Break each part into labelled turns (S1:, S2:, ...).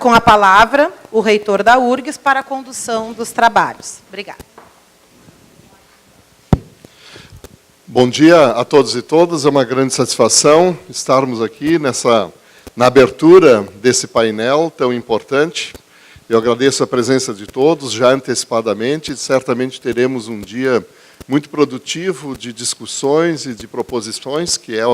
S1: Com a palavra, o reitor da URGS para a condução dos trabalhos. Obrigada.
S2: Bom dia a todos e todas. É uma grande satisfação estarmos aqui na abertura desse painel tão importante. Eu agradeço a presença de todos, já antecipadamente. Certamente teremos um dia muito produtivo de discussões e de proposições, que é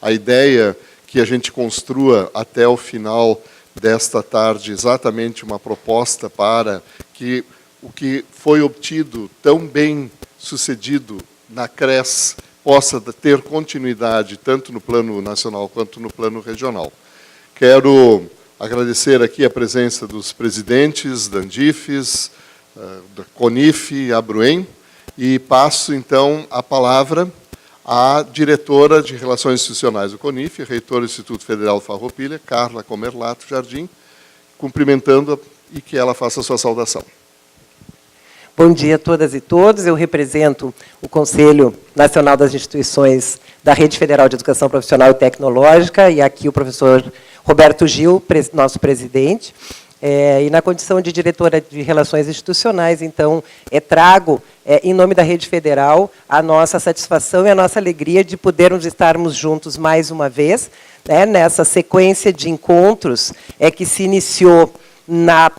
S2: a ideia que a gente construa até o final desta tarde, exatamente uma proposta para que o que foi obtido tão bem sucedido na CRES possa ter continuidade, tanto no plano nacional quanto no plano regional. Quero agradecer aqui a presença dos presidentes da Andifes, da CONIF e Abruem, e passo, então, a palavra à diretora de Relações Institucionais do CONIF, reitora do Instituto Federal Farroupilha, Carla Comerlato Jardim, cumprimentando-a e que ela faça a sua saudação.
S3: Bom dia a todas e todos. Eu represento o Conselho Nacional das Instituições da Rede Federal de Educação Profissional e Tecnológica, e aqui o professor Roberto Gil, nosso presidente. E na condição de diretora de Relações Institucionais, então, trago, em nome da Rede Federal, a nossa satisfação e a nossa alegria de podermos estarmos juntos mais uma vez, né, nessa sequência de encontros que se iniciou na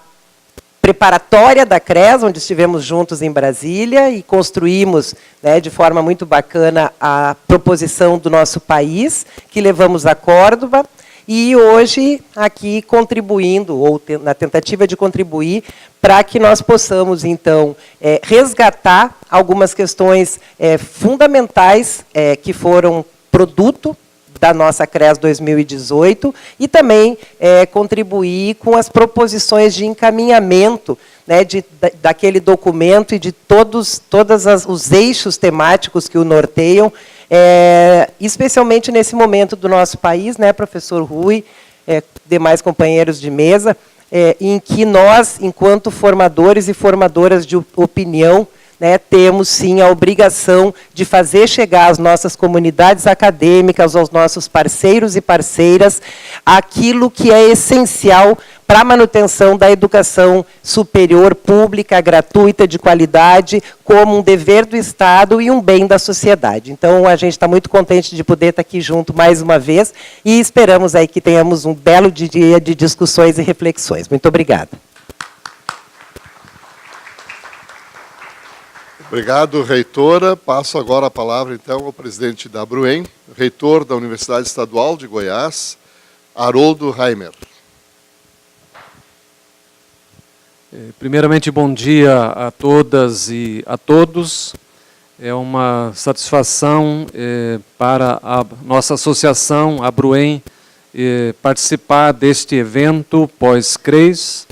S3: preparatória da CRES, onde estivemos juntos em Brasília e construímos, né, de forma muito bacana a proposição do nosso país, que levamos a Córdoba, e hoje aqui contribuindo, ou na tentativa de contribuir, para que nós possamos, então, resgatar algumas questões fundamentais que foram produto da nossa CRES 2018 e também contribuir com as proposições de encaminhamento, né, daquele documento e de todos os eixos temáticos que o norteiam, especialmente nesse momento do nosso país, né, professor Rui, demais companheiros de mesa, em que nós, enquanto formadores e formadoras de opinião, né, temos, sim, a obrigação de fazer chegar às nossas comunidades acadêmicas, aos nossos parceiros e parceiras, aquilo que é essencial para a manutenção da educação superior, pública, gratuita, de qualidade, como um dever do Estado e um bem da sociedade. Então, a gente está muito contente de poder estar aqui junto mais uma vez e esperamos aí que tenhamos um belo dia de discussões e reflexões. Muito obrigada.
S2: Obrigado, reitora. Passo agora a palavra, então, ao presidente da Abruem, reitor da Universidade Estadual de Goiás, Haroldo Reimer.
S4: Primeiramente, bom dia a todas e a todos. É uma satisfação para a nossa associação, a Abruem, participar deste evento pós-CRES,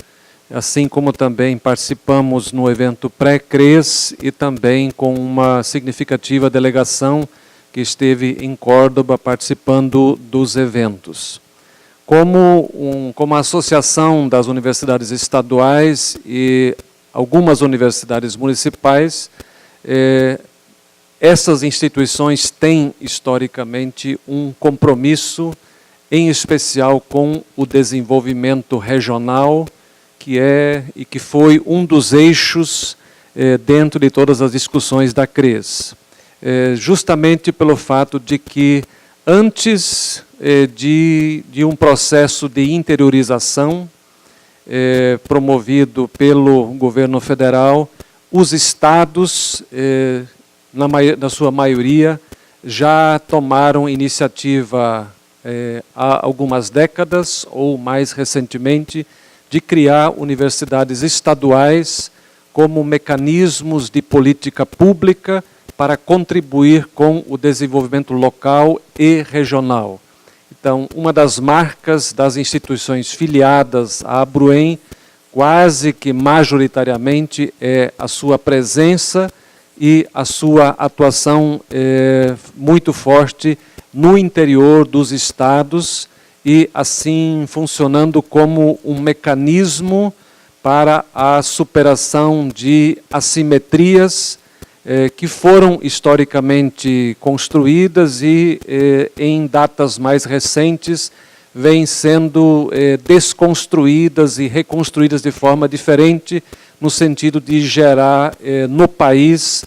S4: assim como também participamos no evento pré-CRES e também com uma significativa delegação que esteve em Córdoba participando dos eventos. Como a Associação das Universidades Estaduais e algumas universidades municipais, essas instituições têm, historicamente, um compromisso, em especial com o desenvolvimento regional, que foi um dos eixos dentro de todas as discussões da CRES. Justamente pelo fato de que, antes de um processo de interiorização promovido pelo governo federal, os estados, na sua maioria, já tomaram iniciativa há algumas décadas, ou mais recentemente, de criar universidades estaduais como mecanismos de política pública para contribuir com o desenvolvimento local e regional. Então, uma das marcas das instituições filiadas à Abruem, quase que majoritariamente, é a sua presença e a sua atuação muito forte no interior dos estados, e assim funcionando como um mecanismo para a superação de assimetrias que foram historicamente construídas e em datas mais recentes vêm sendo desconstruídas e reconstruídas de forma diferente, no sentido de gerar no país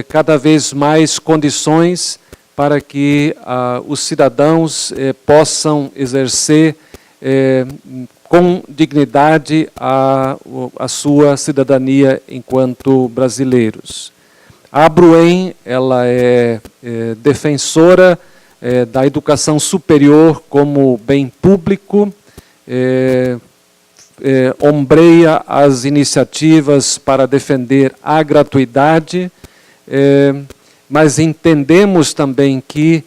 S4: cada vez mais condições para que os cidadãos possam exercer com dignidade a sua cidadania enquanto brasileiros. A Abruen, ela é defensora da educação superior como bem público, ombreia as iniciativas para defender a gratuidade, mas entendemos também que,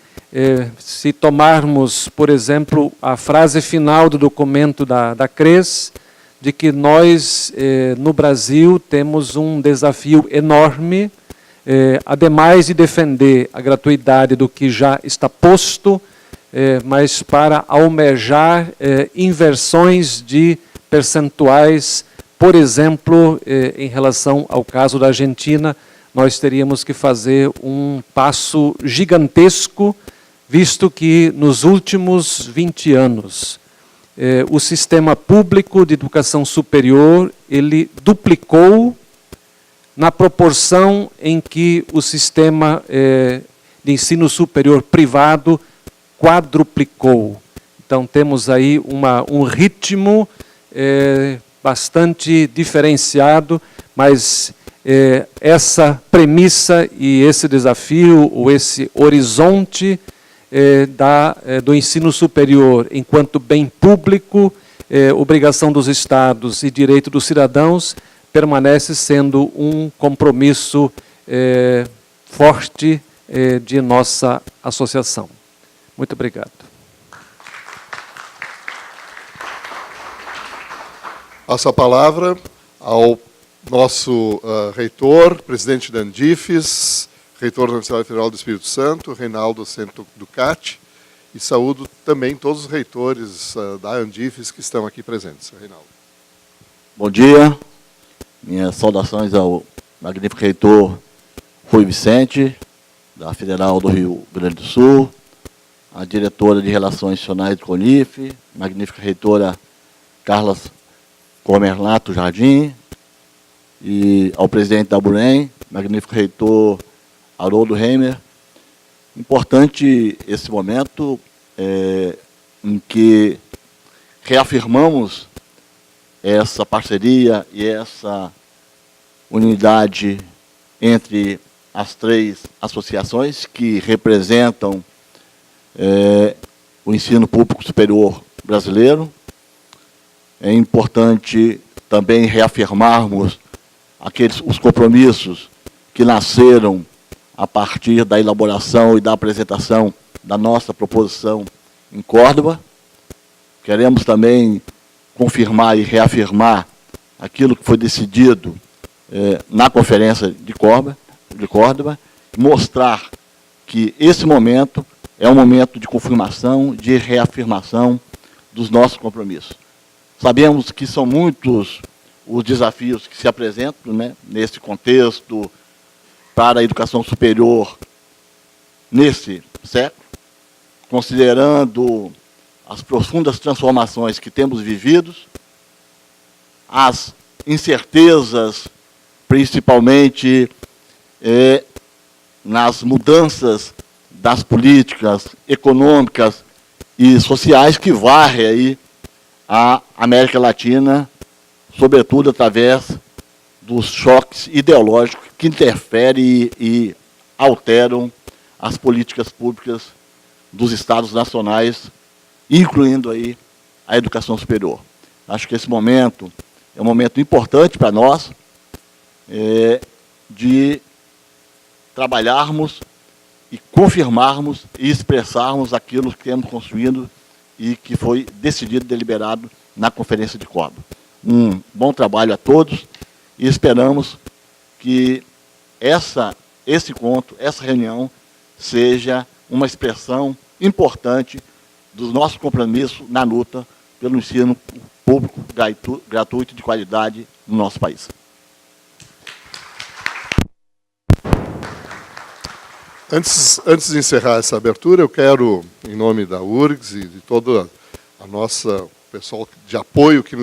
S4: se tomarmos, por exemplo, a frase final do documento da CRES, de que nós, no Brasil, temos um desafio enorme, ademais de defender a gratuidade do que já está posto, mas para almejar inversões de percentuais, por exemplo, em relação ao caso da Argentina, nós teríamos que fazer um passo gigantesco, visto que nos últimos 20 anos, o sistema público de educação superior, ele duplicou na proporção em que o sistema de ensino superior privado quadruplicou. Então, temos aí um ritmo bastante diferenciado, mas essa premissa e esse desafio, ou esse horizonte do ensino superior enquanto bem público, obrigação dos estados e direito dos cidadãos, permanece sendo um compromisso forte de nossa associação. Muito obrigado.
S2: Passo a palavra ao nosso reitor, presidente da Andifes, reitor da Universidade Federal do Espírito Santo, Reinaldo Sento Ducati, e saúdo também todos os reitores da Andifes que estão aqui presentes. Reinaldo.
S5: Bom dia, minhas saudações ao magnífico reitor Rui Vicente, da Federal do Rio Grande do Sul, a diretora de Relações Institucionais do CONIF, magnífica reitora Carla Comerlato Jardim, e ao presidente da Abruen, magnífico reitor Haroldo Heimer. Importante esse momento em que reafirmamos essa parceria e essa unidade entre as três associações que representam o ensino público superior brasileiro. É importante também reafirmarmos os compromissos que nasceram a partir da elaboração e da apresentação da nossa proposição em Córdoba. Queremos também confirmar e reafirmar aquilo que foi decidido na Conferência de Córdoba, mostrar que esse momento é um momento de confirmação, de reafirmação dos nossos compromissos. Sabemos que são muitos os desafios que se apresentam, né, nesse contexto para a educação superior nesse século, considerando as profundas transformações que temos vividos, as incertezas, principalmente nas mudanças das políticas econômicas e sociais que varrem aí a América Latina, sobretudo através dos choques ideológicos que interferem e alteram as políticas públicas dos estados nacionais, incluindo aí a educação superior. Acho que esse momento é um momento importante para nós de trabalharmos e confirmarmos e expressarmos aquilo que temos construído e que foi decidido e deliberado na Conferência de Córdoba. Um bom trabalho a todos e esperamos que esse encontro, essa reunião, seja uma expressão importante do nosso compromisso na luta pelo ensino público gratuito de qualidade no nosso país.
S2: Antes de encerrar essa abertura, eu quero, em nome da URGS e de toda o pessoal de apoio que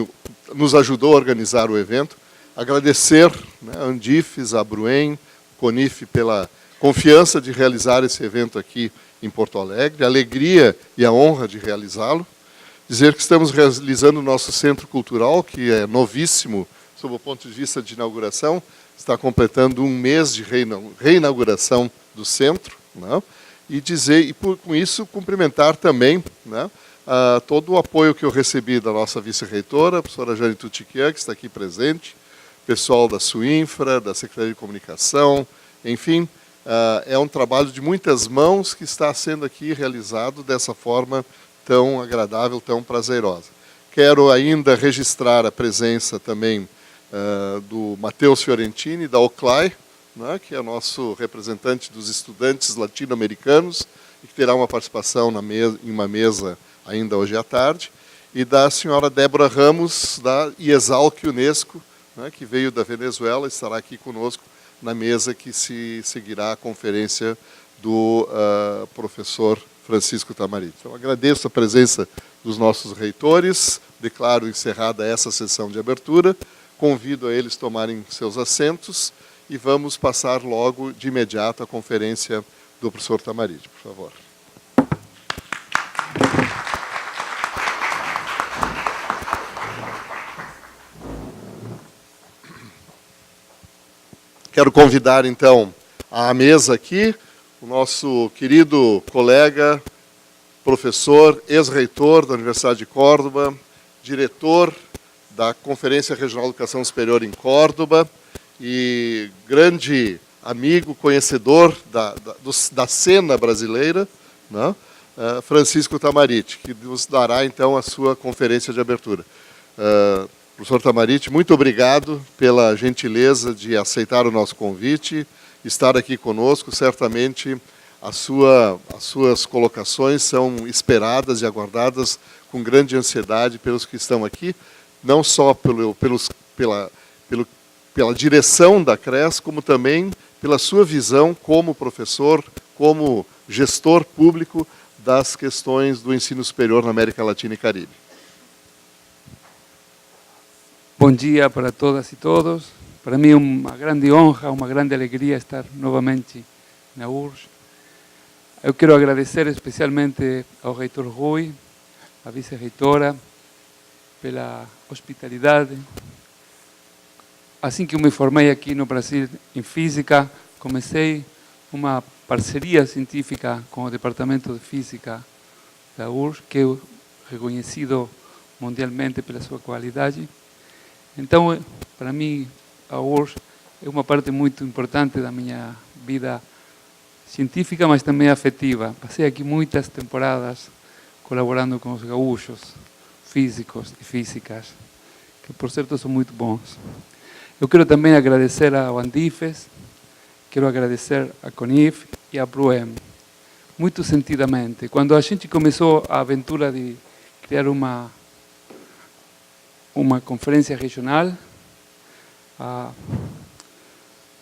S2: nos ajudou a organizar o evento. Agradecer, né, a Andifes, a Abruen, CONIF pela confiança de realizar esse evento aqui em Porto Alegre, a alegria e a honra de realizá-lo. Dizer que estamos realizando o nosso centro cultural, que é novíssimo sob o ponto de vista de inauguração, está completando um mês de reinauguração do centro, né? E dizer, e com isso cumprimentar também, né, todo o apoio que eu recebi da nossa vice-reitora, a professora Jane Tutiquian, que está aqui presente, pessoal da Suinfra, da Secretaria de Comunicação, enfim, é um trabalho de muitas mãos que está sendo aqui realizado dessa forma tão agradável, tão prazerosa. Quero ainda registrar a presença também do Matheus Fiorentini, da OCLAI, né, que é nosso representante dos estudantes latino-americanos, e que terá uma participação em uma mesa ainda hoje à tarde, e da senhora Débora Ramos, da IESALC Unesco, né, que veio da Venezuela, estará aqui conosco na mesa que se seguirá a conferência do professor Francisco Tamarit. Então, agradeço a presença dos nossos reitores, declaro encerrada essa sessão de abertura, convido a eles tomarem seus assentos e vamos passar logo de imediato à conferência do professor Tamarit, por favor. Quero convidar, então, à mesa aqui, o nosso querido colega, professor, ex-reitor da Universidade de Córdoba, diretor da Conferência Regional de Educação Superior em Córdoba e grande amigo, conhecedor da cena brasileira, né? Francisco Tamarit, que nos dará, então, a sua conferência de abertura. Professor Tamarit, muito obrigado pela gentileza de aceitar o nosso convite, estar aqui conosco. Certamente as suas colocações são esperadas e aguardadas com grande ansiedade pelos que estão aqui, não só pela direção da CRES, como também pela sua visão como professor, como gestor público das questões do ensino superior na América Latina e Caribe.
S6: Bom dia para todas e todos. Para mim é uma grande honra, uma grande alegria estar novamente na URGS. Eu quero agradecer especialmente ao reitor Rui, à vice-reitora, pela hospitalidade. Assim que eu me formei aqui no Brasil em Física, comecei uma parceria científica com o Departamento de Física da URGS, que é reconhecido mundialmente pela sua qualidade. Então, para mim, a URGS é uma parte muito importante da minha vida científica, mas também afetiva. Passei aqui muitas temporadas colaborando com os gaúchos, físicos e físicas, que, por certo, são muito bons. Eu quero também agradecer ao Andifes, quero agradecer a CONIF e a Abruen, muito sentidamente. Quando a gente começou a aventura de criar uma conferência regional,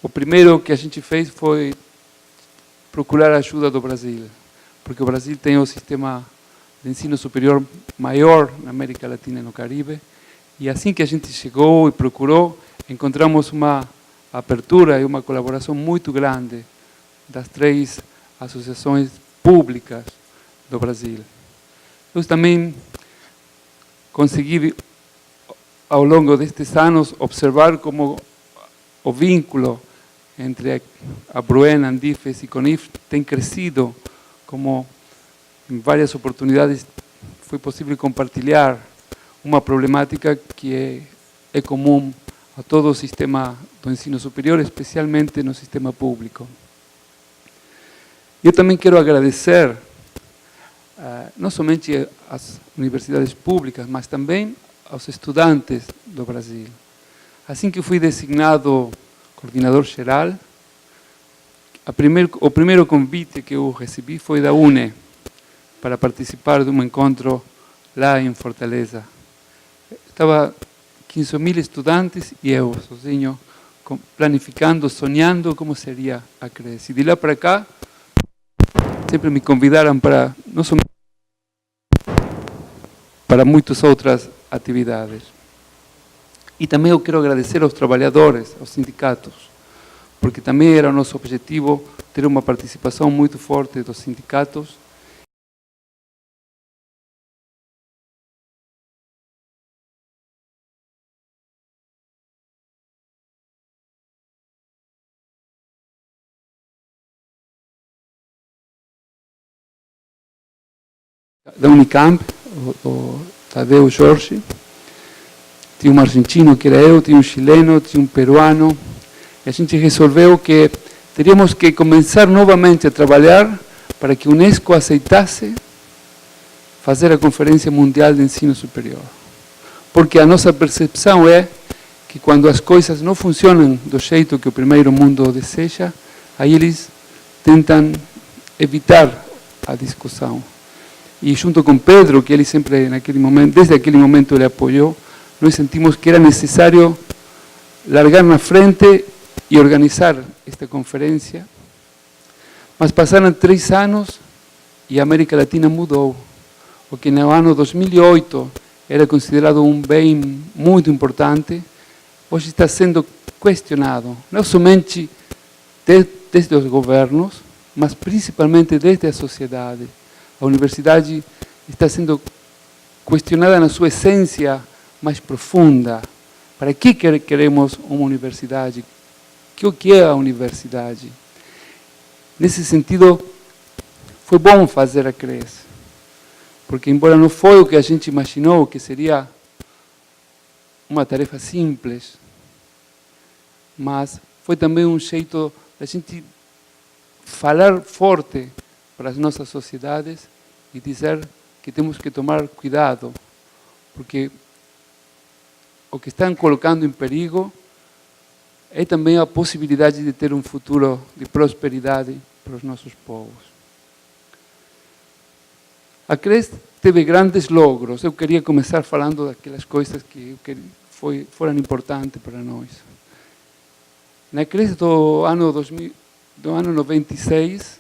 S6: o primeiro que a gente fez foi procurar a ajuda do Brasil, porque o Brasil tem o sistema de ensino superior maior na América Latina e no Caribe, e assim que a gente chegou e procurou, encontramos uma abertura e uma colaboração muito grande das 3 associações públicas do Brasil. Eu também consegui, ao longo destes anos, observar como o vínculo entre a Abruen, Andifes e CONIF tem crescido, como em várias oportunidades foi possível compartilhar uma problemática que é comum a todo o sistema do ensino superior, especialmente no sistema público. Eu também quero agradecer não somente às universidades públicas, mas também aos estudantes do Brasil. Assim que fui designado coordenador geral, o primeiro convite que eu recebi foi da UNE, para participar de um encontro lá em Fortaleza. Estava 15.000 estudantes e eu, sozinho, planificando, sonhando como seria a CRES. E de lá para cá, sempre me convidaram para não somente para muitas outras atividades. E também eu quero agradecer aos trabalhadores, aos sindicatos, porque também era o nosso objetivo ter uma participação muito forte dos sindicatos. Da Unicamp, o Tadeu Jorge, tinha um argentino que era eu, tinha um chileno, tinha um peruano, e a gente resolveu que teríamos que começar novamente a trabalhar para que a Unesco aceitasse fazer a Conferência Mundial de Ensino Superior. Porque a nossa percepção é que quando as coisas não funcionam do jeito que o primeiro mundo deseja, aí eles tentam evitar a discussão. E junto com Pedro, que ele sempre, naquele momento, desde aquele momento ele apoiou, nós sentimos que era necessário largar na frente e organizar esta conferência. Mas passaram 3 anos e a América Latina mudou. O que no ano 2008 era considerado um bem muito importante, hoje está sendo questionado, não somente desde os governos, mas principalmente desde a sociedade. A universidade está sendo questionada na sua essência mais profunda. Para que queremos uma universidade? O que é a universidade? Nesse sentido, foi bom fazer a CRES, porque embora não foi o que a gente imaginou, que seria uma tarefa simples, mas foi também um jeito da gente falar forte para as nossas sociedades e dizer que temos que tomar cuidado, porque o que estão colocando em perigo é também a possibilidade de ter um futuro de prosperidade para os nossos povos. A CRES teve grandes logros. Eu queria começar falando daquelas coisas que foram importantes para nós. Na CRES do ano 96,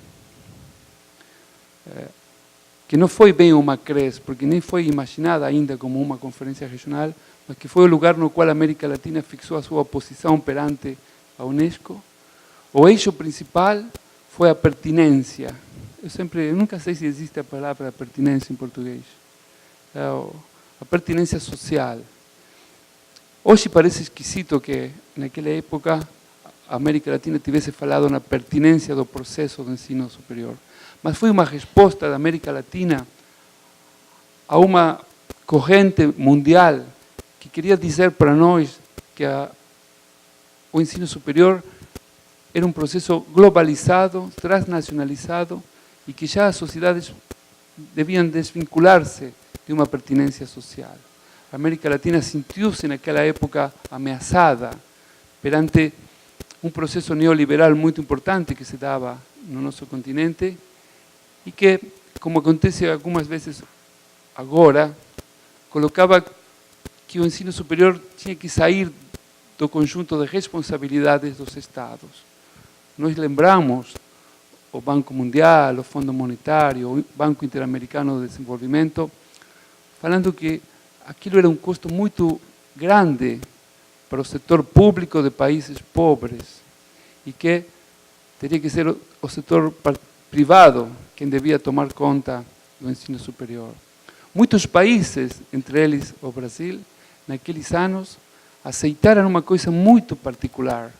S6: que não foi bem uma CRES, porque nem foi imaginada ainda como uma conferência regional, mas que foi o lugar no qual a América Latina fixou a sua posição perante a Unesco. O eixo principal foi a pertinência. Eu nunca sei se existe a palavra pertinência em português. A pertinência social. Hoje parece esquisito que, naquela época, a América Latina tivesse falado na pertinência do processo do ensino superior. Mas foi uma resposta da América Latina a uma corrente mundial que queria dizer para nós que o ensino superior era um processo globalizado, transnacionalizado, e que já as sociedades deviam desvincular-se de uma pertinência social. A América Latina sentiu-se naquela época ameaçada perante um processo neoliberal muito importante que se dava no nosso continente e que, como acontece algumas vezes agora, colocava que o ensino superior tinha que sair do conjunto de responsabilidades dos Estados. Nós lembramos o Banco Mundial, o Fundo Monetário, o Banco Interamericano de Desenvolvimento, falando que aquilo era um custo muito grande para o setor público de países pobres e que teria que ser o setor privado quem devia tomar conta do ensino superior. Muitos países, entre eles o Brasil, naqueles anos, aceitaram uma coisa muito particular.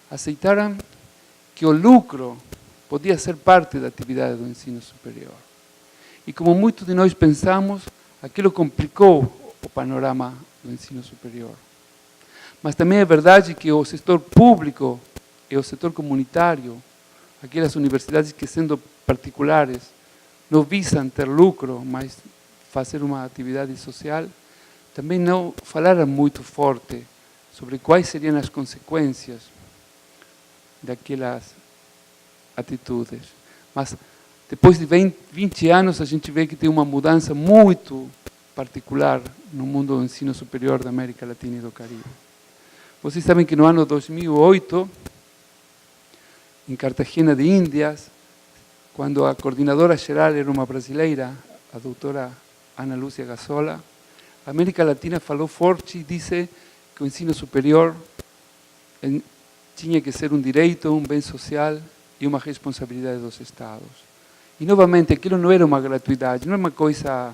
S6: Aceitaram que o lucro podia ser parte da atividade do ensino superior. E como muitos de nós pensamos, aquilo complicou o panorama do ensino superior. Mas também é verdade que o setor público e o setor comunitário, aquelas universidades que, sendo particulares, não visam ter lucro, mas fazer uma atividade social, também não falaram muito forte sobre quais seriam as consequências daquelas atitudes. Mas depois de 20 anos a gente vê que tem uma mudança muito particular no mundo do ensino superior da América Latina e do Caribe. Vocês sabem que no ano 2008, em Cartagena de Índias, quando a coordenadora geral era uma brasileira, a doutora Ana Lúcia Gassola, a América Latina falou forte e disse que o ensino superior tinha que ser um direito, um bem social e uma responsabilidade dos Estados. E, novamente, aquilo não era uma gratuidade, não é uma coisa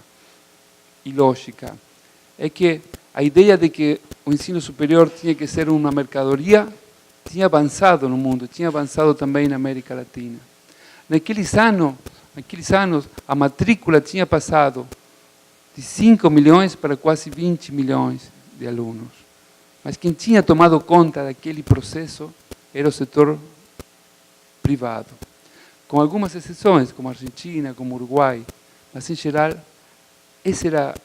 S6: ilógica. É que a ideia de que o ensino superior tinha que ser uma mercadoria tinha avançado no mundo, tinha avançado também na América Latina. Naqueles anos, a matrícula tinha passado de 5 milhões para quase 20 milhões de alunos. Mas quem tinha tomado conta daquele processo era o setor privado. Com algumas exceções, como a Argentina, como o Uruguai, mas, em geral, essa era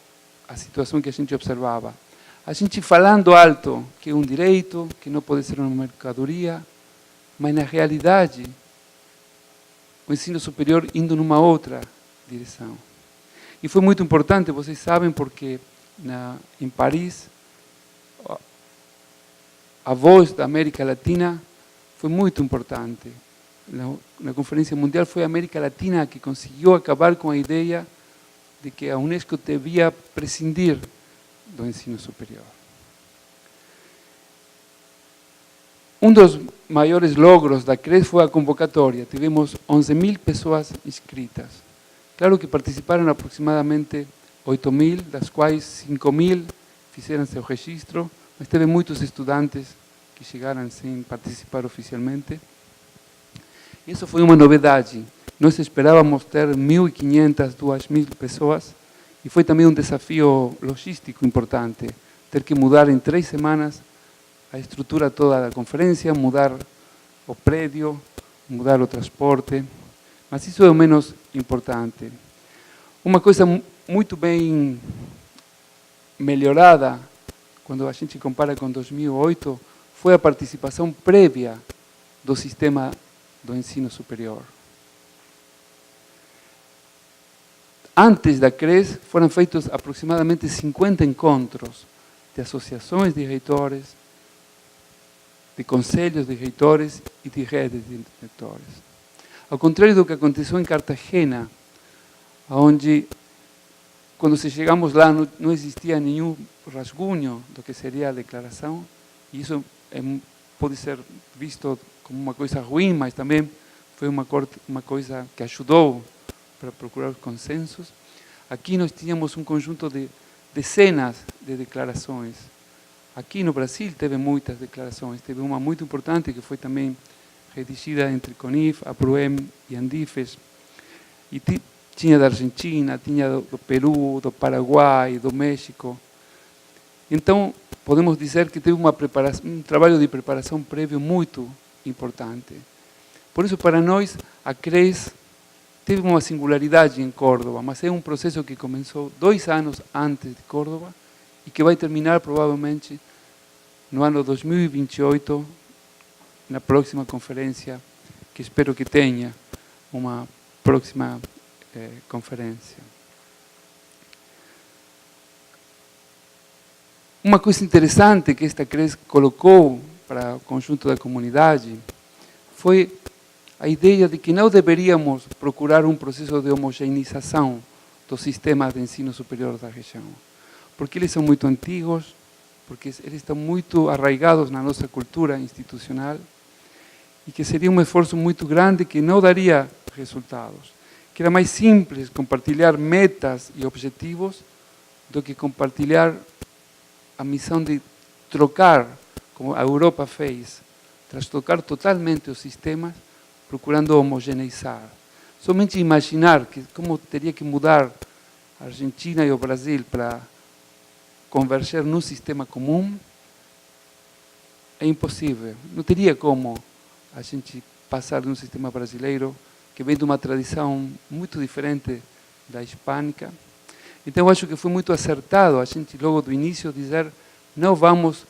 S6: a situação que a gente observava. A gente falando alto que é um direito, que não pode ser uma mercadoria, mas, na realidade, o ensino superior indo numa outra direção. E foi muito importante, vocês sabem, porque em Paris, a voz da América Latina foi muito importante. Na Conferência Mundial foi a América Latina que conseguiu acabar com a ideia de que a Unesco devia prescindir do ensino superior. Um dos maiores logros da CRES foi a convocatória. Tivemos 11.000 pessoas inscritas. Claro que participaram aproximadamente 8.000, das quais 5.000 fizeram seu registro, mas teve muitos estudantes que chegaram sem participar oficialmente. Isso foi uma novidade. Nós esperávamos ter 1.500, 2.000 pessoas, e foi também um desafio logístico importante, ter que mudar em 3 semanas a estrutura toda da conferência, mudar o prédio, mudar o transporte, mas isso é o menos importante. Uma coisa muito bem melhorada, quando a gente compara com 2008, foi a participação prévia do sistema do ensino superior. Antes da CRES, foram feitos aproximadamente 50 encontros de associações de reitores, de conselhos de reitores e de redes de reitores. Ao contrário do que aconteceu em Cartagena, onde, quando chegamos lá, não existia nenhum rascunho do que seria a declaração, e isso pode ser visto como uma coisa ruim, mas também foi uma coisa que ajudou para procurar consensos. Aqui nós tínhamos um conjunto de dezenas de declarações. Aqui no Brasil teve muitas declarações, teve uma muito importante que foi também redigida entre CONIF, APRUEM e ANDIFES. E tinha da Argentina, tinha do Peru, do Paraguai, do México. Então, podemos dizer que teve um trabalho de preparação prévio muito importante. Por isso, para nós, a CRES teve uma singularidade em Córdoba, mas é um processo que começou 2 anos antes de Córdoba e que vai terminar provavelmente no ano 2028, na próxima conferência, que espero que tenha uma próxima conferência. Uma coisa interessante que esta CRES colocou para o conjunto da comunidade foi a ideia de que não deveríamos procurar um processo de homogeneização dos sistemas de ensino superior da região, porque eles são muito antigos, porque eles estão muito arraigados na nossa cultura institucional e que seria um esforço muito grande que não daria resultados, que era mais simples compartilhar metas e objetivos do que compartilhar a missão de trocar, como a Europa fez, trastocar totalmente os sistemas, procurando homogeneizar. Somente imaginar como teria que mudar a Argentina e o Brasil para converger num sistema comum é impossível. Não teria como a gente passar de um sistema brasileiro que vem de uma tradição muito diferente da hispânica. Então, eu acho que foi muito acertado a gente, logo do início, dizer: não vamos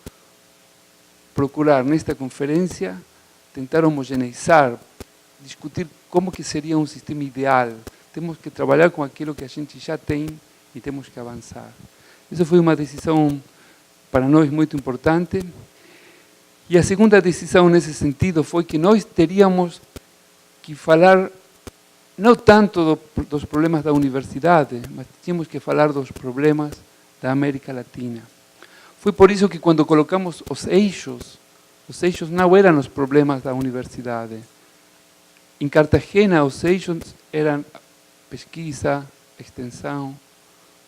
S6: procurar, nesta conferência, tentar homogeneizar, discutir como que seria um sistema ideal. Temos que trabalhar com aquilo que a gente já tem e temos que avançar. Isso foi uma decisão para nós muito importante. E a segunda decisão nesse sentido foi que nós teríamos que falar não tanto dos problemas da universidade, mas tínhamos que falar dos problemas da América Latina. Foi por isso que quando colocamos os eixos não eram os problemas da universidade. Em Cartagena, os eixos eram pesquisa, extensão,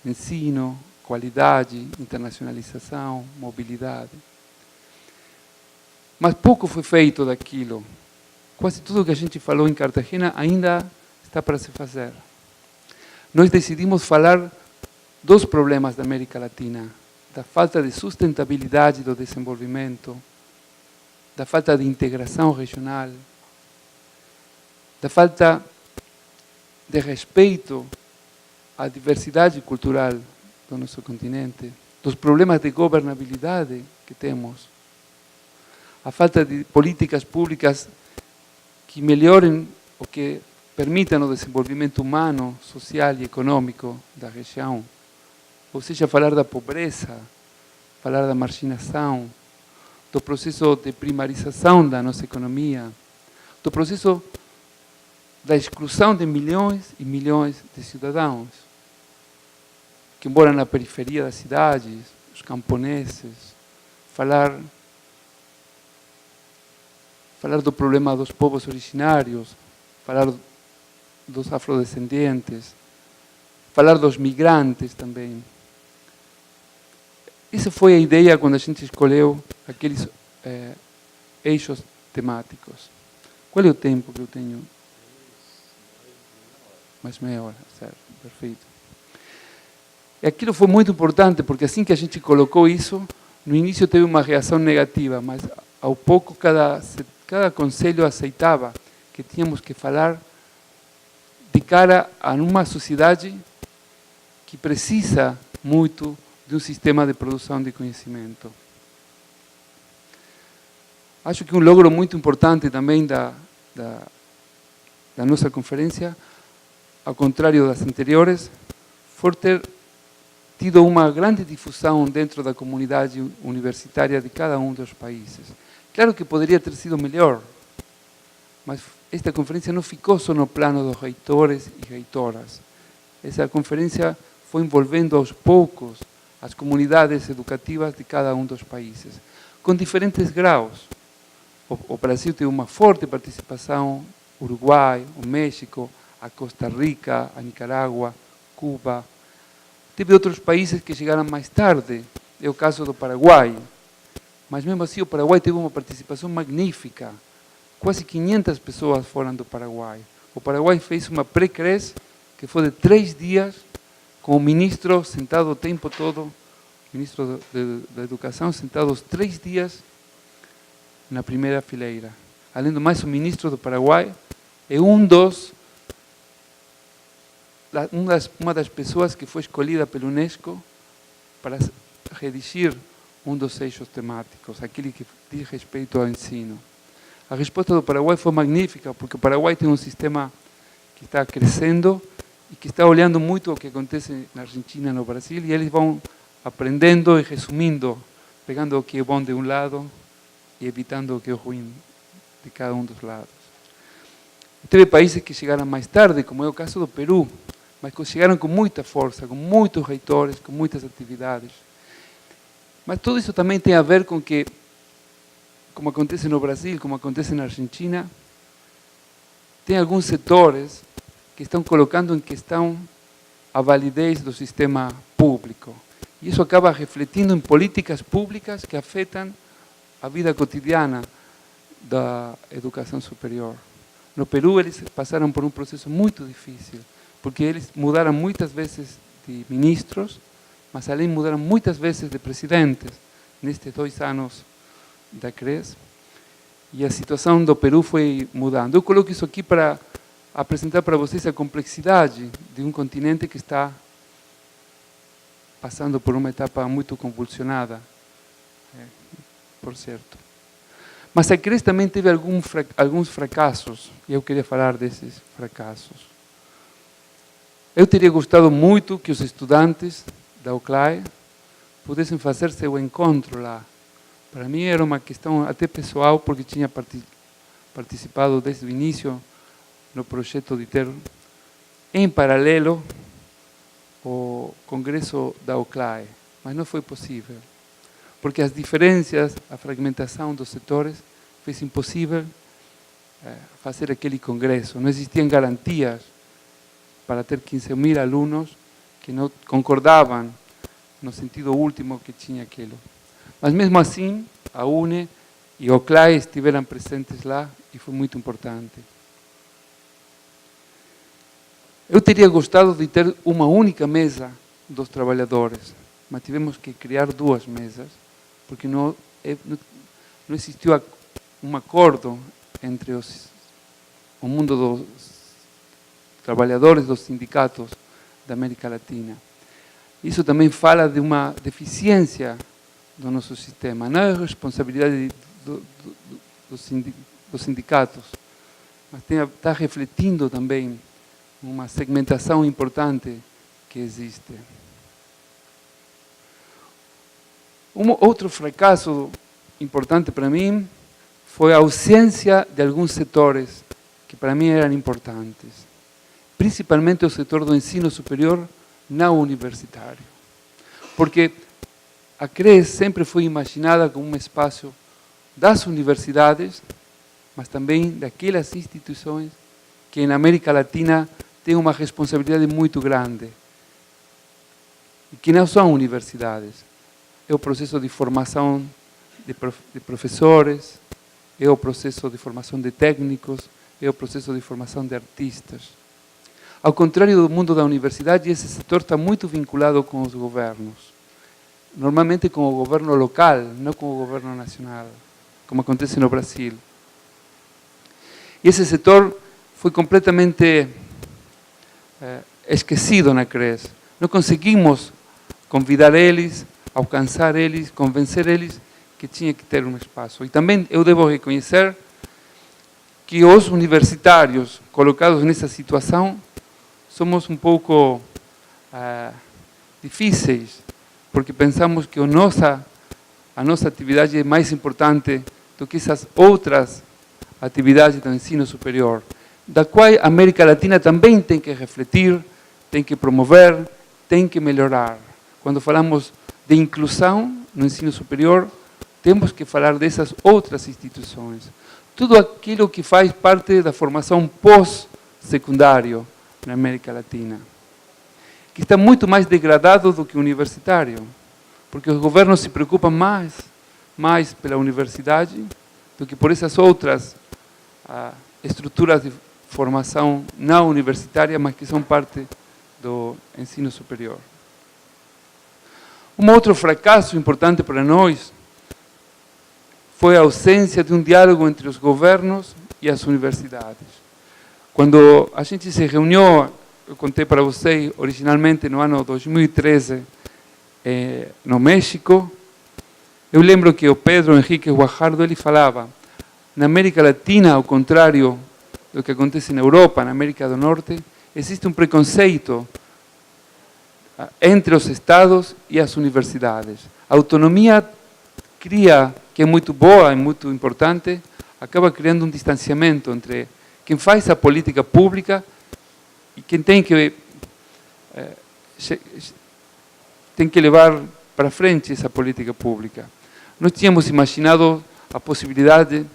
S6: ensino, qualidade, internacionalização, mobilidade. Mas pouco foi feito daquilo. Quase tudo que a gente falou em Cartagena ainda está para se fazer. Nós decidimos falar dos problemas da América Latina, da falta de sustentabilidade do desenvolvimento, da falta de integração regional, da falta de respeito à diversidade cultural do nosso continente, dos problemas de governabilidade que temos, a falta de políticas públicas que melhorem ou que permitam o desenvolvimento humano, social e econômico da região. Ou seja, falar da pobreza, falar da marginação, do processo de primarização da nossa economia, do processo da exclusão de milhões e milhões de cidadãos que moram na periferia das cidades, os camponeses, falar do problema dos povos originários, falar dos afrodescendentes, falar dos migrantes também. Essa foi a ideia quando a gente escolheu aqueles eixos temáticos. Qual é o tempo que eu tenho? Mais meia hora, certo, perfeito. E aquilo foi muito importante, porque assim que a gente colocou isso, no início teve uma reação negativa, mas ao pouco cada conselho aceitava que tínhamos que falar de cara a uma sociedade que precisa muito de um sistema de produção de conhecimento. Acho que um logro muito importante também da nossa conferência, ao contrário das anteriores, foi ter tido uma grande difusão dentro da comunidade universitária de cada um dos países. Claro que poderia ter sido melhor, mas esta conferência não ficou só no plano dos reitores e reitoras. Essa conferência foi envolvendo aos poucos as comunidades educativas de cada um dos países, com diferentes graus. O Brasil teve uma forte participação, o Uruguai, o México, a Costa Rica, a Nicarágua, Cuba. Teve outros países que chegaram mais tarde, é o caso do Paraguai. Mas mesmo assim o Paraguai teve uma participação magnífica. Quase 500 pessoas foram do Paraguai. O Paraguai fez uma pré-CRES que foi de 3 dias, com o ministro sentado o tempo todo, o ministro da Educação sentado os 3 dias na primeira fileira. Além do mais, o ministro do Paraguai é uma das pessoas que foi escolhida pela Unesco para redigir um dos eixos temáticos, aquele que diz respeito ao ensino. A resposta do Paraguai foi magnífica, porque o Paraguai tem um sistema que está crescendo e que está olhando muito o que acontece na Argentina e no Brasil, e eles vão aprendendo e resumindo, pegando o que é bom de um lado e evitando o que é ruim de cada um dos lados. Teve países que chegaram mais tarde, como é o caso do Peru, mas que chegaram com muita força, com muitos reitores, com muitas atividades. Mas tudo isso também tem a ver com que, como acontece no Brasil, como acontece na Argentina, tem alguns setores que estão colocando em questão a validez do sistema público. E isso acaba refletindo em políticas públicas que afetam a vida cotidiana da educação superior. No Peru, eles passaram por um processo muito difícil, porque eles mudaram muitas vezes de ministros, mas além mudaram muitas vezes de presidentes nestes 2 anos da CRES, e a situação do Peru foi mudando. Eu coloco isso aqui para apresentar para vocês a complexidade de um continente que está passando por uma etapa muito convulsionada, por certo. Mas a CRES também teve alguns fracassos, e eu queria falar desses fracassos. Eu teria gostado muito que os estudantes da UCLAE pudessem fazer seu encontro lá. Para mim era uma questão até pessoal, porque tinha participado desde o início no projeto de ter em paralelo o congresso da OCLAE, mas não foi possível, porque as diferenças, a fragmentação dos setores fez impossível fazer aquele congresso. Não existiam garantias para ter 15.000 alunos que não concordavam no sentido último que tinha aquilo. Mas mesmo assim, a UNE e o OCLAE estiveram presentes lá e foi muito importante. Eu teria gostado de ter uma única mesa dos trabalhadores, mas tivemos que criar 2 mesas, porque não existiu um acordo entre o mundo dos trabalhadores, dos sindicatos da América Latina. Isso também fala de uma deficiência do nosso sistema. Não é responsabilidade dos sindicatos, mas está refletindo também uma segmentação importante que existe. Outro fracasso importante para mim foi a ausência de alguns setores que para mim eram importantes, principalmente o setor do ensino superior não universitário, porque a CRES sempre foi imaginada como um espaço das universidades, mas também daquelas instituições que na América Latina têm uma responsabilidade muito grande e que não são universidades. É o processo de formação de professores, é o processo de formação de técnicos, é o processo de formação de artistas. Ao contrário do mundo da universidade, esse setor está muito vinculado com os governos. Normalmente com o governo local, não com o governo nacional, como acontece no Brasil. E esse setor foi completamente esquecido na CRES. Não conseguimos convidar eles, alcançar eles, convencer eles que tinha que ter um espaço. E também eu devo reconhecer que os universitários colocados nessa situação somos um pouco difíceis, porque pensamos que a nossa atividade é mais importante do que essas outras atividades do ensino superior, da qual a América Latina também tem que refletir, tem que promover, tem que melhorar. Quando falamos de inclusão no ensino superior, temos que falar dessas outras instituições. Tudo aquilo que faz parte da formação pós-secundário na América Latina, que está muito mais degradado do que o universitário, porque os governos se preocupam mais pela universidade do que por essas outras estruturas de formação não universitária, mas que são parte do ensino superior. Um outro fracasso importante para nós foi a ausência de um diálogo entre os governos e as universidades. Quando a gente se reuniu, eu contei para vocês, originalmente no ano 2013, no México, eu lembro que o Pedro Henrique Guajardo, ele falava, na América Latina, ao contrário do que acontece na Europa, na América do Norte, existe um preconceito entre os estados e as universidades. A autonomia cria, que é muito boa, é muito importante, acaba criando um distanciamento entre quem faz a política pública e quem tem que levar para frente essa política pública. Nós tínhamos imaginado a possibilidade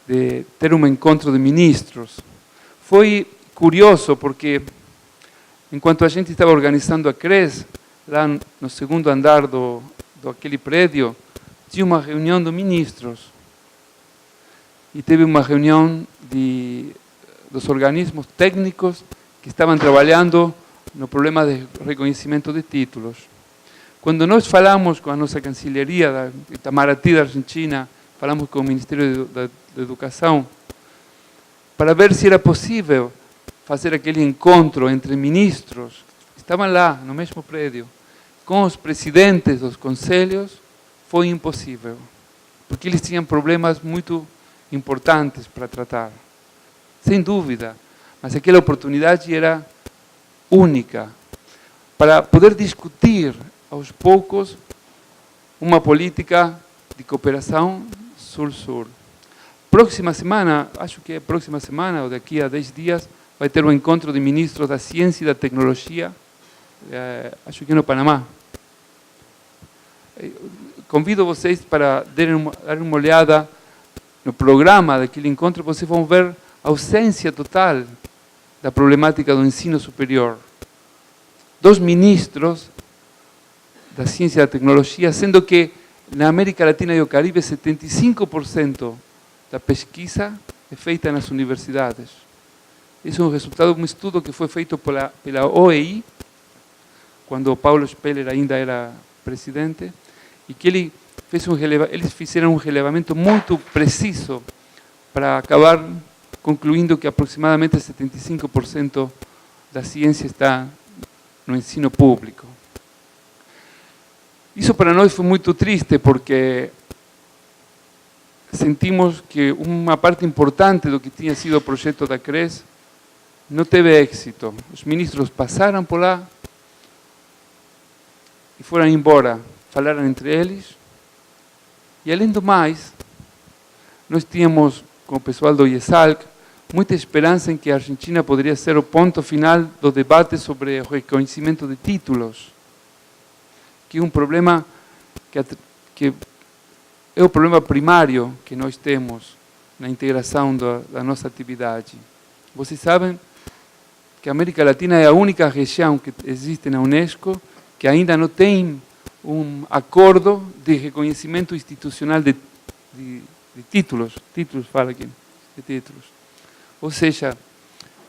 S6: de ter um encontro de ministros. Foi curioso porque, enquanto a gente estava organizando a CRES, lá no segundo andar do aquele prédio, tinha uma reunião de ministros. E teve uma reunião dos organismos técnicos que estavam trabalhando no problema de reconhecimento de títulos. Quando nós falamos com a nossa Cancilleria, da Itamaraty da Argentina, falamos com o Ministério da Educação, para ver se era possível fazer aquele encontro entre ministros, estavam lá, no mesmo prédio, com os presidentes dos conselhos, foi impossível, porque eles tinham problemas muito importantes para tratar, sem dúvida, mas aquela oportunidade era única, para poder discutir aos poucos uma política de cooperação Sul-Sul. Próxima semana, acho que é próxima semana ou daqui a 10 dias, vai ter um encontro de ministros da ciência e da tecnologia, acho que no Panamá. Convido vocês para darem uma olhada no programa daquele encontro, vocês vão ver a ausência total da problemática do ensino superior. 2 ministros da ciência e da tecnologia, sendo que na América Latina e o Caribe 75% da pesquisa é feita nas universidades. Esse é um resultado de um estudo que foi feito pela OEI, quando Paulo Speller ainda era presidente, e que eles fizeram um relevamento muito preciso para acabar concluindo que aproximadamente 75% da ciência está no ensino público. Isso para nós foi muito triste, porque sentimos que uma parte importante do que tinha sido o projeto da CRES não teve êxito. Os ministros passaram por lá e foram embora, falaram entre eles. E além do mais, nós tínhamos, com o pessoal do IESALC, muita esperança em que a Argentina poderia ser o ponto final do debate sobre o reconhecimento de títulos, que é um problema que é o problema primário que nós temos na integração da nossa atividade. Vocês sabem que a América Latina é a única região que existe na Unesco que ainda não tem um acordo de reconhecimento institucional de títulos. Títulos, fala aqui, de títulos. Ou seja,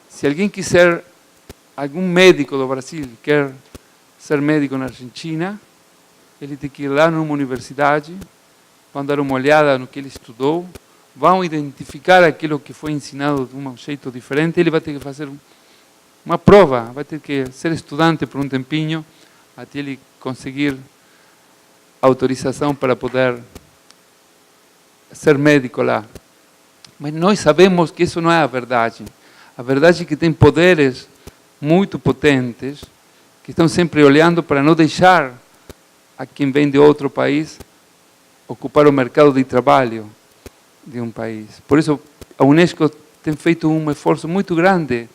S6: se alguém quiser, algum médico do Brasil quer ser médico na Argentina, ele tem que ir lá numa universidade, vão dar uma olhada no que ele estudou, vão identificar aquilo que foi ensinado de um jeito diferente, ele vai ter que fazer uma prova, vai ter que ser estudante por um tempinho, até ele conseguir autorização para poder ser médico lá. Mas nós sabemos que isso não é a verdade. A verdade é que tem poderes muito potentes que estão sempre olhando para não deixar a quem vem de outro país ocupar o mercado de trabalho de um país. Por isso, a Unesco tem feito um esforço muito grande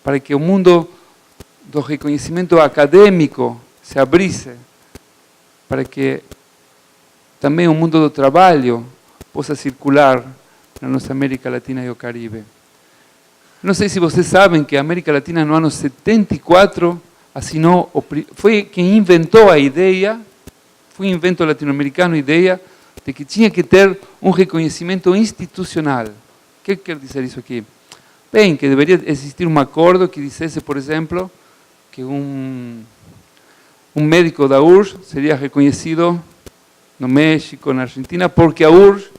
S6: para que o mundo do reconhecimento acadêmico se abrisse, para que também o mundo do trabalho possa circular na nossa América Latina e o Caribe. Não sei se vocês sabem que a América Latina, no ano 74, assinou, foi quem inventou a ideia, foi um invento latino-americano, a ideia de que tinha que ter um reconhecimento institucional. O que quer dizer isso aqui? Bem, que deveria existir um acordo que dissesse, por exemplo, que um médico da URSS seria reconhecido no México, na Argentina, porque a URSS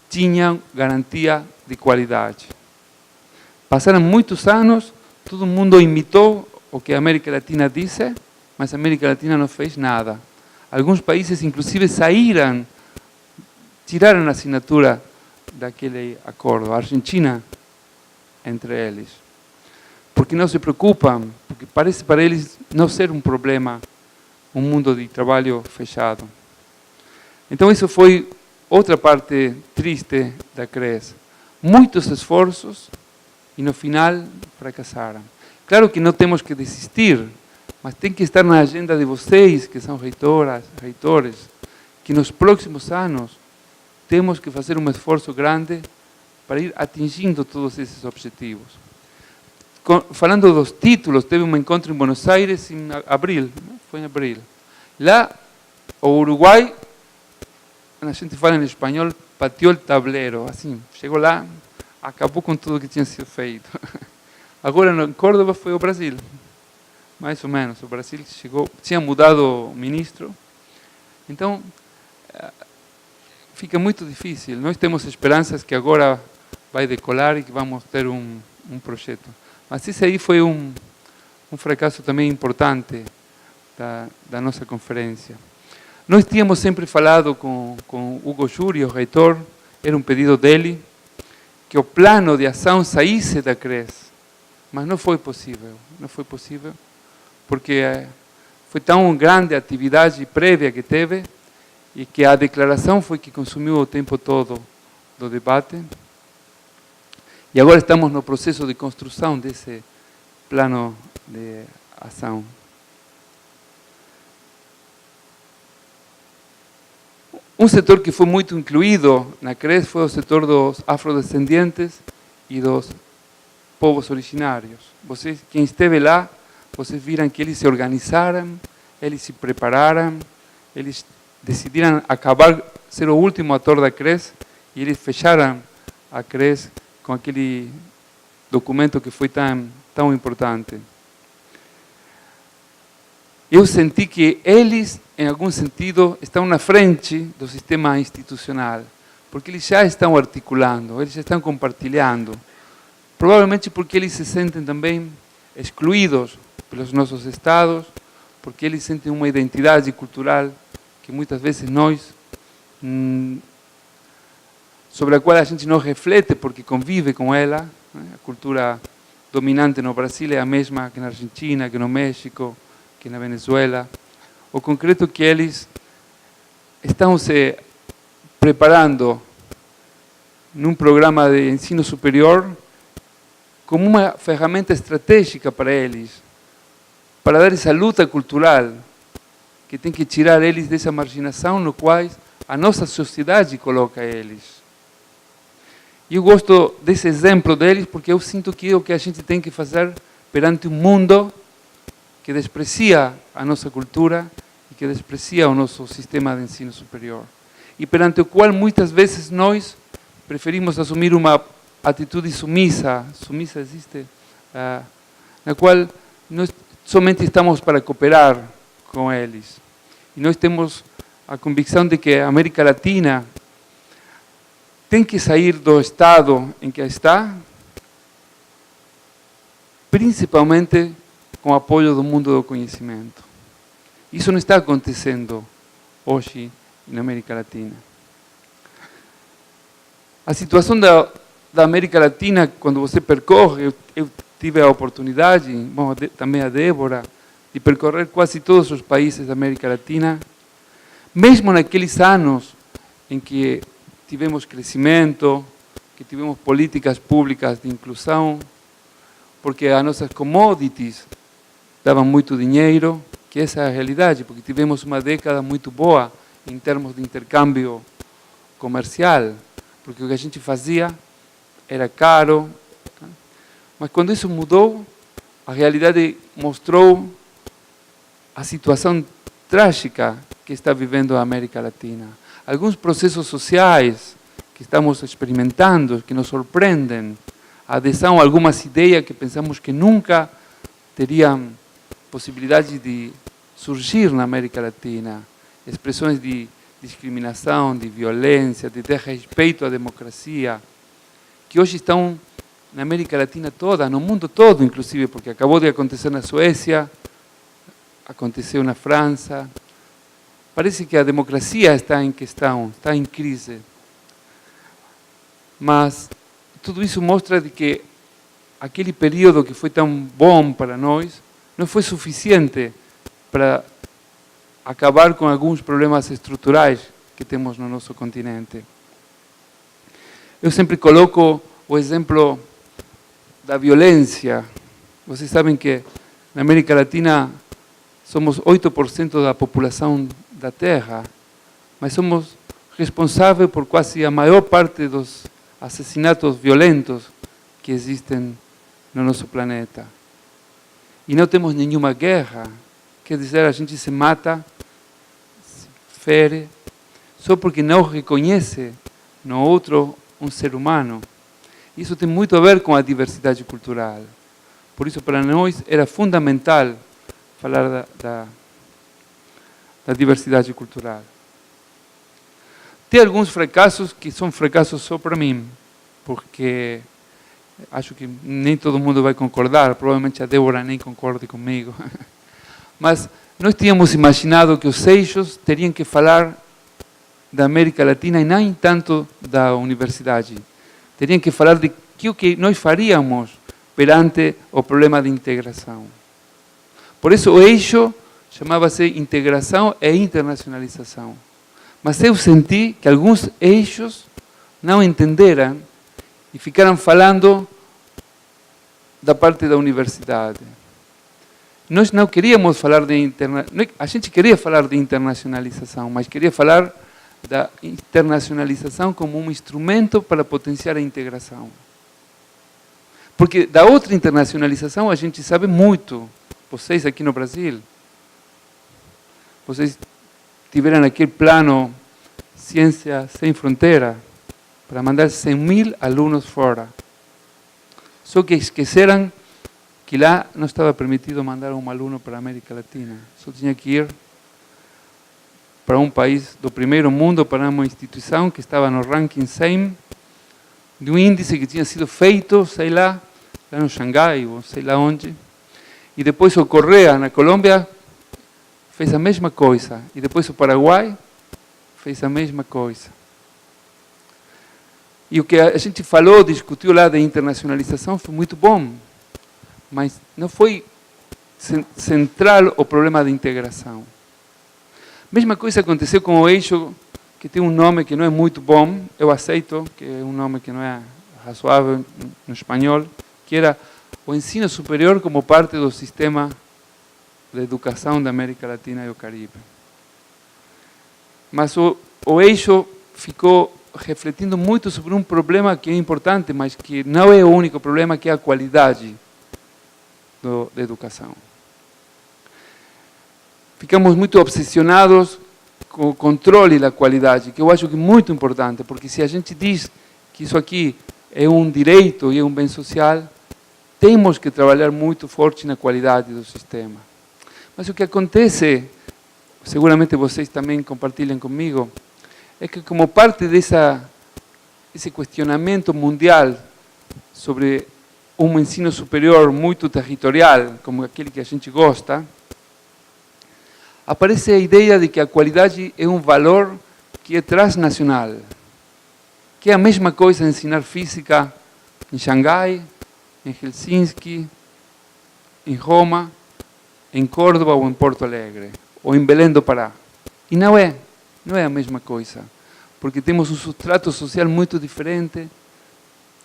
S6: tinha garantia de qualidade. Passaram muitos anos, todo mundo imitou o que a América Latina disse, mas a América Latina não fez nada. Alguns países, inclusive, tiraram a assinatura daquele acordo. A Argentina, entre eles. Porque não se preocupam, porque parece para eles não ser um problema, um mundo de trabalho fechado. Então, isso foi outra parte triste da CRES. Muitos esforços e, no final, fracassaram. Claro que não temos que desistir, mas tem que estar na agenda de vocês, que são reitoras, reitores, que nos próximos anos temos que fazer um esforço grande para ir atingindo todos esses objetivos. Falando dos títulos, teve um encontro em Buenos Aires em abril, foi em abril. Lá, o Uruguai, a gente fala em espanhol, pateou o tablero, assim, chegou lá, acabou com tudo que tinha sido feito. Agora, em Córdoba, foi o Brasil, mais ou menos. O Brasil chegou, tinha mudado o ministro. Então, fica muito difícil. Nós temos esperanças que agora vai decolar e que vamos ter um projeto. Mas esse aí foi um fracasso também importante da nossa conferência. Nós tínhamos sempre falado com Hugo Juri, o reitor, era um pedido dele, que o plano de ação saísse da CRES, mas não foi possível. Não foi possível, porque foi tão grande a atividade prévia que teve, e que a declaração foi que consumiu o tempo todo do debate. E agora estamos no processo de construção desse plano de ação. Um setor que foi muito incluído na CRES foi o setor dos afrodescendentes e dos povos originários. Vocês, quem esteve lá, vocês viram que eles se organizaram, eles se prepararam, eles decidiram acabar, ser o último ator da CRES, e eles fecharam a CRES com aquele documento que foi tão importante. Eu senti que eles, em algum sentido, estão na frente do sistema institucional, porque eles já estão articulando, eles já estão compartilhando, provavelmente porque eles se sentem também excluídos pelos nossos estados, porque eles sentem uma identidade cultural que muitas vezes nós, sobre a qual a gente não reflete porque convive com ela, né? A cultura dominante no Brasil é a mesma que na Argentina, que no México, que na Venezuela. O concreto é que eles estão se preparando num programa de ensino superior como uma ferramenta estratégica para eles, para dar essa luta cultural que tem que tirar eles dessa marginação no qual a nossa sociedade coloca eles. E eu gosto desse exemplo deles porque eu sinto que é o que a gente tem que fazer perante um mundo que desprecia a nossa cultura e que desprecia o nosso sistema de ensino superior. E perante o qual muitas vezes nós preferimos assumir uma atitude sumisa existe, na qual nós somente estamos para cooperar com eles. E nós temos a convicção de que a América Latina tem que sair do estado em que está, principalmente com o apoio do mundo do conhecimento. Isso não está acontecendo hoje na América Latina. A situação da América Latina, quando você percorre, eu tive a oportunidade, bom, também a Débora, de percorrer quase todos os países da América Latina, mesmo naqueles anos em que tivemos crescimento, que tivemos políticas públicas de inclusão, porque as nossas commodities davam muito dinheiro, que essa é a realidade, porque tivemos uma década muito boa em termos de intercâmbio comercial, porque o que a gente fazia era caro, mas quando isso mudou, a realidade mostrou a situação trágica que está vivendo a América Latina. Alguns processos sociais que estamos experimentando, que nos surpreendem, a adesão a algumas ideias que pensamos que nunca teriam possibilidade de surgir na América Latina, expressões de discriminação, de violência, de desrespeito à democracia, que hoje estão na América Latina toda, no mundo todo, inclusive, porque acabou de acontecer na Suécia, aconteceu na França. Parece que a democracia está em questão, está em crise. Mas tudo isso mostra de que aquele período que foi tão bom para nós não foi suficiente para acabar com alguns problemas estruturais que temos no nosso continente. Eu sempre coloco o exemplo da violência. Vocês sabem que na América Latina somos 8% da população da Terra, mas somos responsáveis por quase a maior parte dos assassinatos violentos que existem no nosso planeta. E não temos nenhuma guerra, quer dizer, a gente se mata, se fere, só porque não reconhece no outro um ser humano. Isso tem muito a ver com a diversidade cultural. Por isso, para nós, era fundamental falar da diversidade cultural. Tem alguns fracassos que são fracassos só para mim, porque acho que nem todo mundo vai concordar, provavelmente a Débora nem concorde comigo. Mas nós tínhamos imaginado que os eixos teriam que falar da América Latina e nem tanto da universidade. Teriam que falar de o que nós faríamos perante o problema de integração. Por isso o eixo chamava-se integração e internacionalização. Mas eu senti que alguns eixos não entenderam e ficaram falando da parte da universidade. Nós não queríamos falar a gente queria falar de internacionalização, mas queria falar da internacionalização como um instrumento para potenciar a integração. Porque da outra internacionalização a gente sabe muito. Vocês aqui no Brasil, vocês tiveram aquele plano Ciência Sem Fronteira para mandar 100.000 alunos fora. Só que esqueceram que lá não estava permitido mandar um aluno para a América Latina. Só tinha que ir para um país do primeiro mundo, para uma instituição que estava no ranking 100, de um índice que tinha sido feito, sei lá no Xangai, ou sei lá onde. E depois o Correa, na Colômbia, fez a mesma coisa. E depois o Paraguai fez a mesma coisa. E o que a gente falou, discutiu lá da internacionalização foi muito bom, mas não foi central o problema da integração. Mesma coisa aconteceu com o eixo, que tem um nome que não é muito bom, eu aceito, que é um nome que não é razoável no espanhol, que era o ensino superior como parte do sistema de educação da América Latina e do Caribe. Mas o eixo ficou refletindo muito sobre um problema que é importante, mas que não é o único problema, que é a qualidade da educação. Ficamos muito obsessionados com o controle da qualidade, que eu acho que é muito importante, porque se a gente diz que isso aqui é um direito e é um bem social, temos que trabalhar muito forte na qualidade do sistema. Mas o que acontece, seguramente vocês também compartilham comigo, é que como parte desse questionamento mundial sobre um ensino superior muito territorial, como aquele que a gente gosta, aparece a ideia de que a qualidade é um valor que é transnacional, que é a mesma coisa ensinar física em Xangai, em Helsinki, em Roma, em Córdoba ou em Porto Alegre, ou em Belém do Pará. E não é a mesma coisa, porque temos um substrato social muito diferente,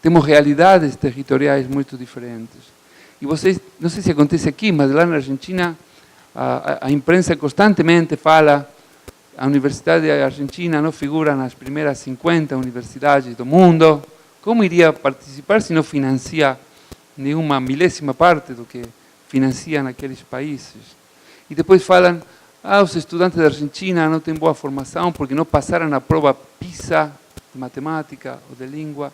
S6: temos realidades territoriais muito diferentes. E vocês, não sei se acontece aqui, mas lá na Argentina, a imprensa constantemente fala, a Universidade Argentina não figura nas primeiras 50 universidades do mundo. Como iria participar se não financia nenhuma milésima parte do que financia naqueles países? E depois falam, os estudantes da Argentina não têm boa formação porque não passaram na prova PISA de matemática ou de língua.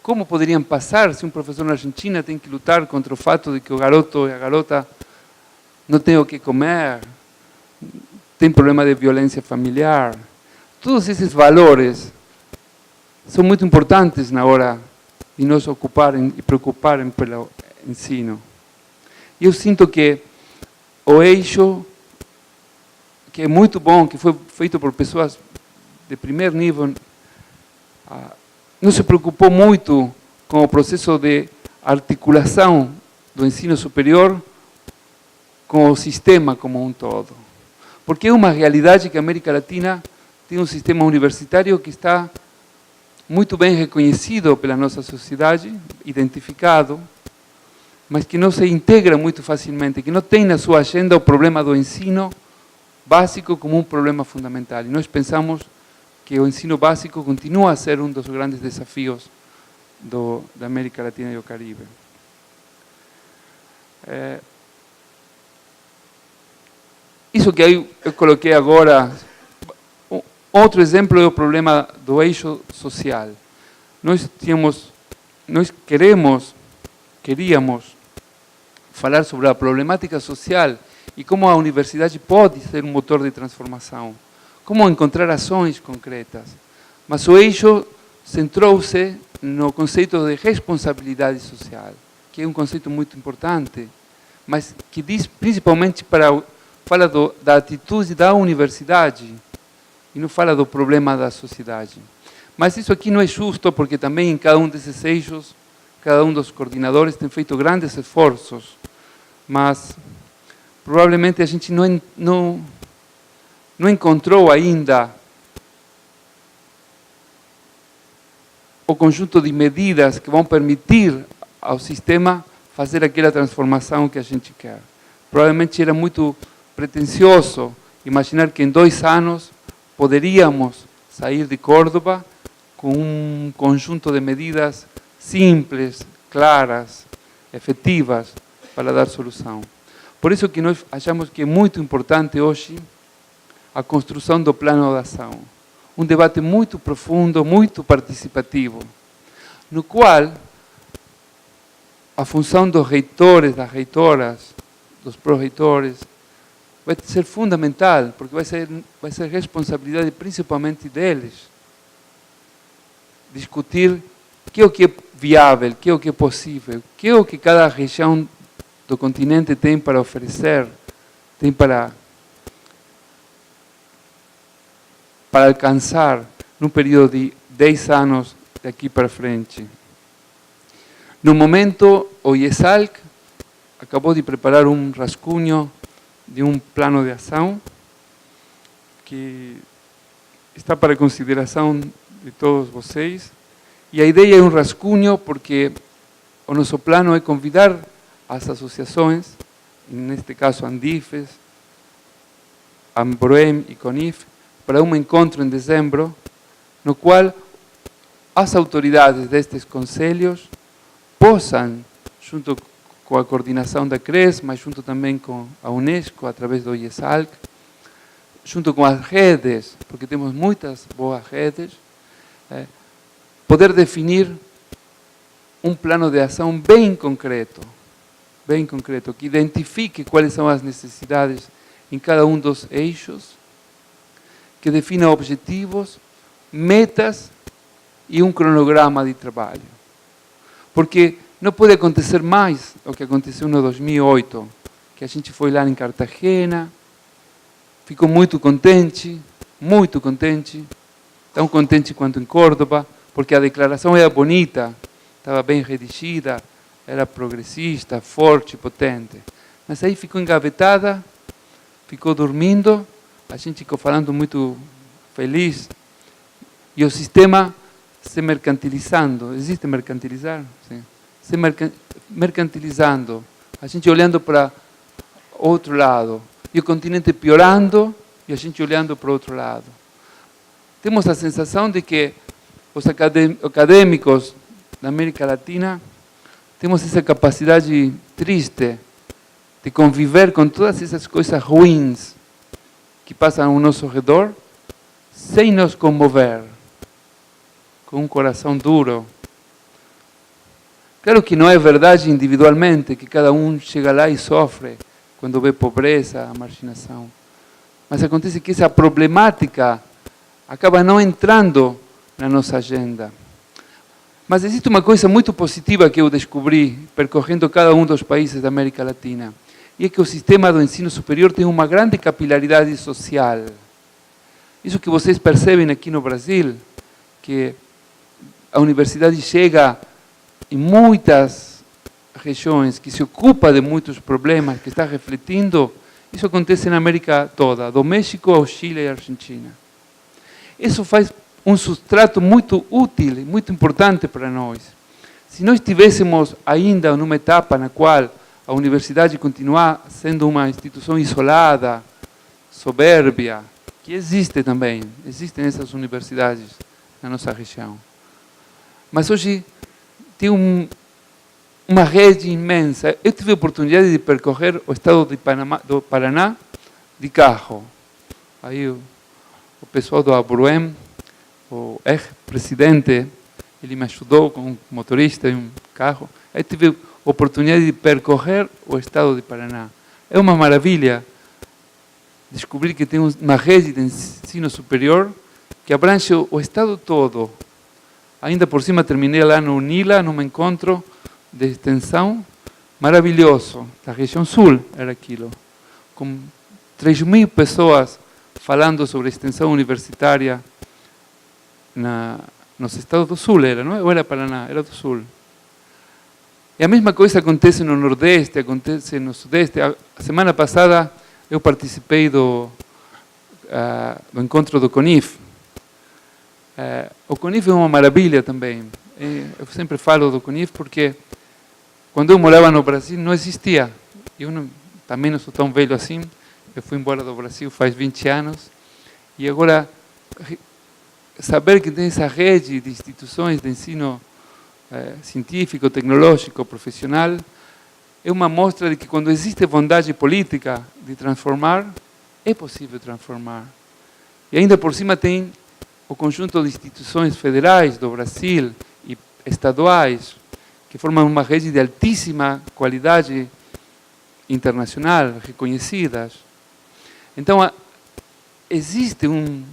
S6: Como poderiam passar se um professor na Argentina tem que lutar contra o fato de que o garoto e a garota não têm o que comer, tem problema de violência familiar? Todos esses valores são muito importantes na hora de nos ocuparem e preocuparem pelo ensino. E eu sinto que o eixo, que é muito bom, que foi feito por pessoas de primeiro nível, não se preocupou muito com o processo de articulação do ensino superior com o sistema como um todo. Porque é uma realidade que a América Latina tem um sistema universitário que está muito bem reconhecido pela nossa sociedade, identificado, mas que não se integra muito facilmente, que não tem na sua agenda o problema do ensino básico como um problema fundamental. E nós pensamos que o ensino básico continua a ser um dos grandes desafios da América Latina e do Caribe. Isso que eu coloquei agora, outro exemplo é o problema do eixo social. Nós queríamos falar sobre a problemática social e como a universidade pode ser um motor de transformação, como encontrar ações concretas. Mas o eixo centrou-se no conceito de responsabilidade social, que é um conceito muito importante, mas que diz principalmente fala da atitude da universidade e não fala do problema da sociedade. Mas isso aqui não é justo, porque também em cada um desses eixos, cada um dos coordenadores tem feito grandes esforços, mas provavelmente a gente não encontrou ainda o conjunto de medidas que vão permitir ao sistema fazer aquela transformação que a gente quer. Provavelmente era muito pretensioso imaginar que em 2 anos poderíamos sair de Córdoba com um conjunto de medidas simples, claras, efetivas para dar solução. Por isso que nós achamos que é muito importante hoje a construção do plano de ação. Um debate muito profundo, muito participativo, no qual a função dos reitores, das reitoras, dos pró-reitores, vai ser fundamental, porque vai ser responsabilidade principalmente deles discutir que é o que é viável, que é o que é possível, que é o que cada região do continente tem para oferecer, tem para alcançar num período de 10 anos daqui para frente. No momento, o IESALC acabou de preparar um rascunho de um plano de ação que está para consideração de todos vocês. E a ideia é um rascunho porque o nosso plano é convidar as associações, neste caso Andifes, Ambroem e Conif, para um encontro em dezembro, no qual as autoridades destes conselhos possam, junto com a coordenação da CRES, mas junto também com a Unesco, através do IESALC, junto com as redes, porque temos muitas boas redes, poder definir um plano de ação bem concreto, que identifique quais são as necessidades em cada um dos eixos, que defina objetivos, metas e um cronograma de trabalho. Porque não pode acontecer mais o que aconteceu no 2008, que a gente foi lá em Cartagena, ficou muito contente, tão contente quanto em Córdoba, porque a declaração era bonita, estava bem redigida, era progressista, forte, potente. Mas aí ficou engavetada, ficou dormindo, a gente ficou falando muito feliz, e o sistema se mercantilizando. Existe mercantilizar? Sim. Se mercantilizando, a gente olhando para outro lado, e o continente piorando, e a gente olhando para o outro lado. Temos a sensação de que os acadêmicos da América Latina temos essa capacidade triste de conviver com todas essas coisas ruins que passam ao nosso redor, sem nos comover, com um coração duro. Claro que não é verdade individualmente, que cada um chega lá e sofre quando vê pobreza, marginação. Mas acontece que essa problemática acaba não entrando na nossa agenda. Mas existe uma coisa muito positiva que eu descobri percorrendo cada um dos países da América Latina, e é que o sistema do ensino superior tem uma grande capilaridade social. Isso que vocês percebem aqui no Brasil, que a universidade chega em muitas regiões, que se ocupa de muitos problemas, que está refletindo, isso acontece na América toda, do México ao Chile e à Argentina. Isso faz um substrato muito útil, muito importante para nós. Se nós estivéssemos ainda numa etapa na qual a universidade continua sendo uma instituição isolada, soberbia, que existe também, existem essas universidades na nossa região. Mas hoje tem uma rede imensa. Eu tive a oportunidade de percorrer o estado do Paraná de carro. Aí o pessoal do Abruem, o ex-presidente, ele me ajudou com um motorista em um carro. Aí tive a oportunidade de percorrer o estado de Paraná. É uma maravilha descobrir que tem uma rede de ensino superior que abrange o estado todo. Ainda por cima terminei lá no UNILA, num encontro de extensão maravilhoso, da região sul era aquilo, com 3.000 pessoas falando sobre extensão universitária nos estados do sul, era, não? Ou era Paraná? Era do sul. E a mesma coisa acontece no Nordeste, acontece no Sudeste. A semana passada eu participei do encontro do CONIF. O CONIF é uma maravilha também. Eu sempre falo do CONIF porque quando eu morava no Brasil não existia. Eu também não sou tão velho assim. Eu fui embora do Brasil faz 20 anos. E agora, saber que tem essa rede de instituições de ensino científico, tecnológico, profissional, é uma mostra de que quando existe vontade política de transformar, é possível transformar. E ainda por cima tem o conjunto de instituições federais do Brasil e estaduais, que formam uma rede de altíssima qualidade internacional, reconhecidas. Então, existe um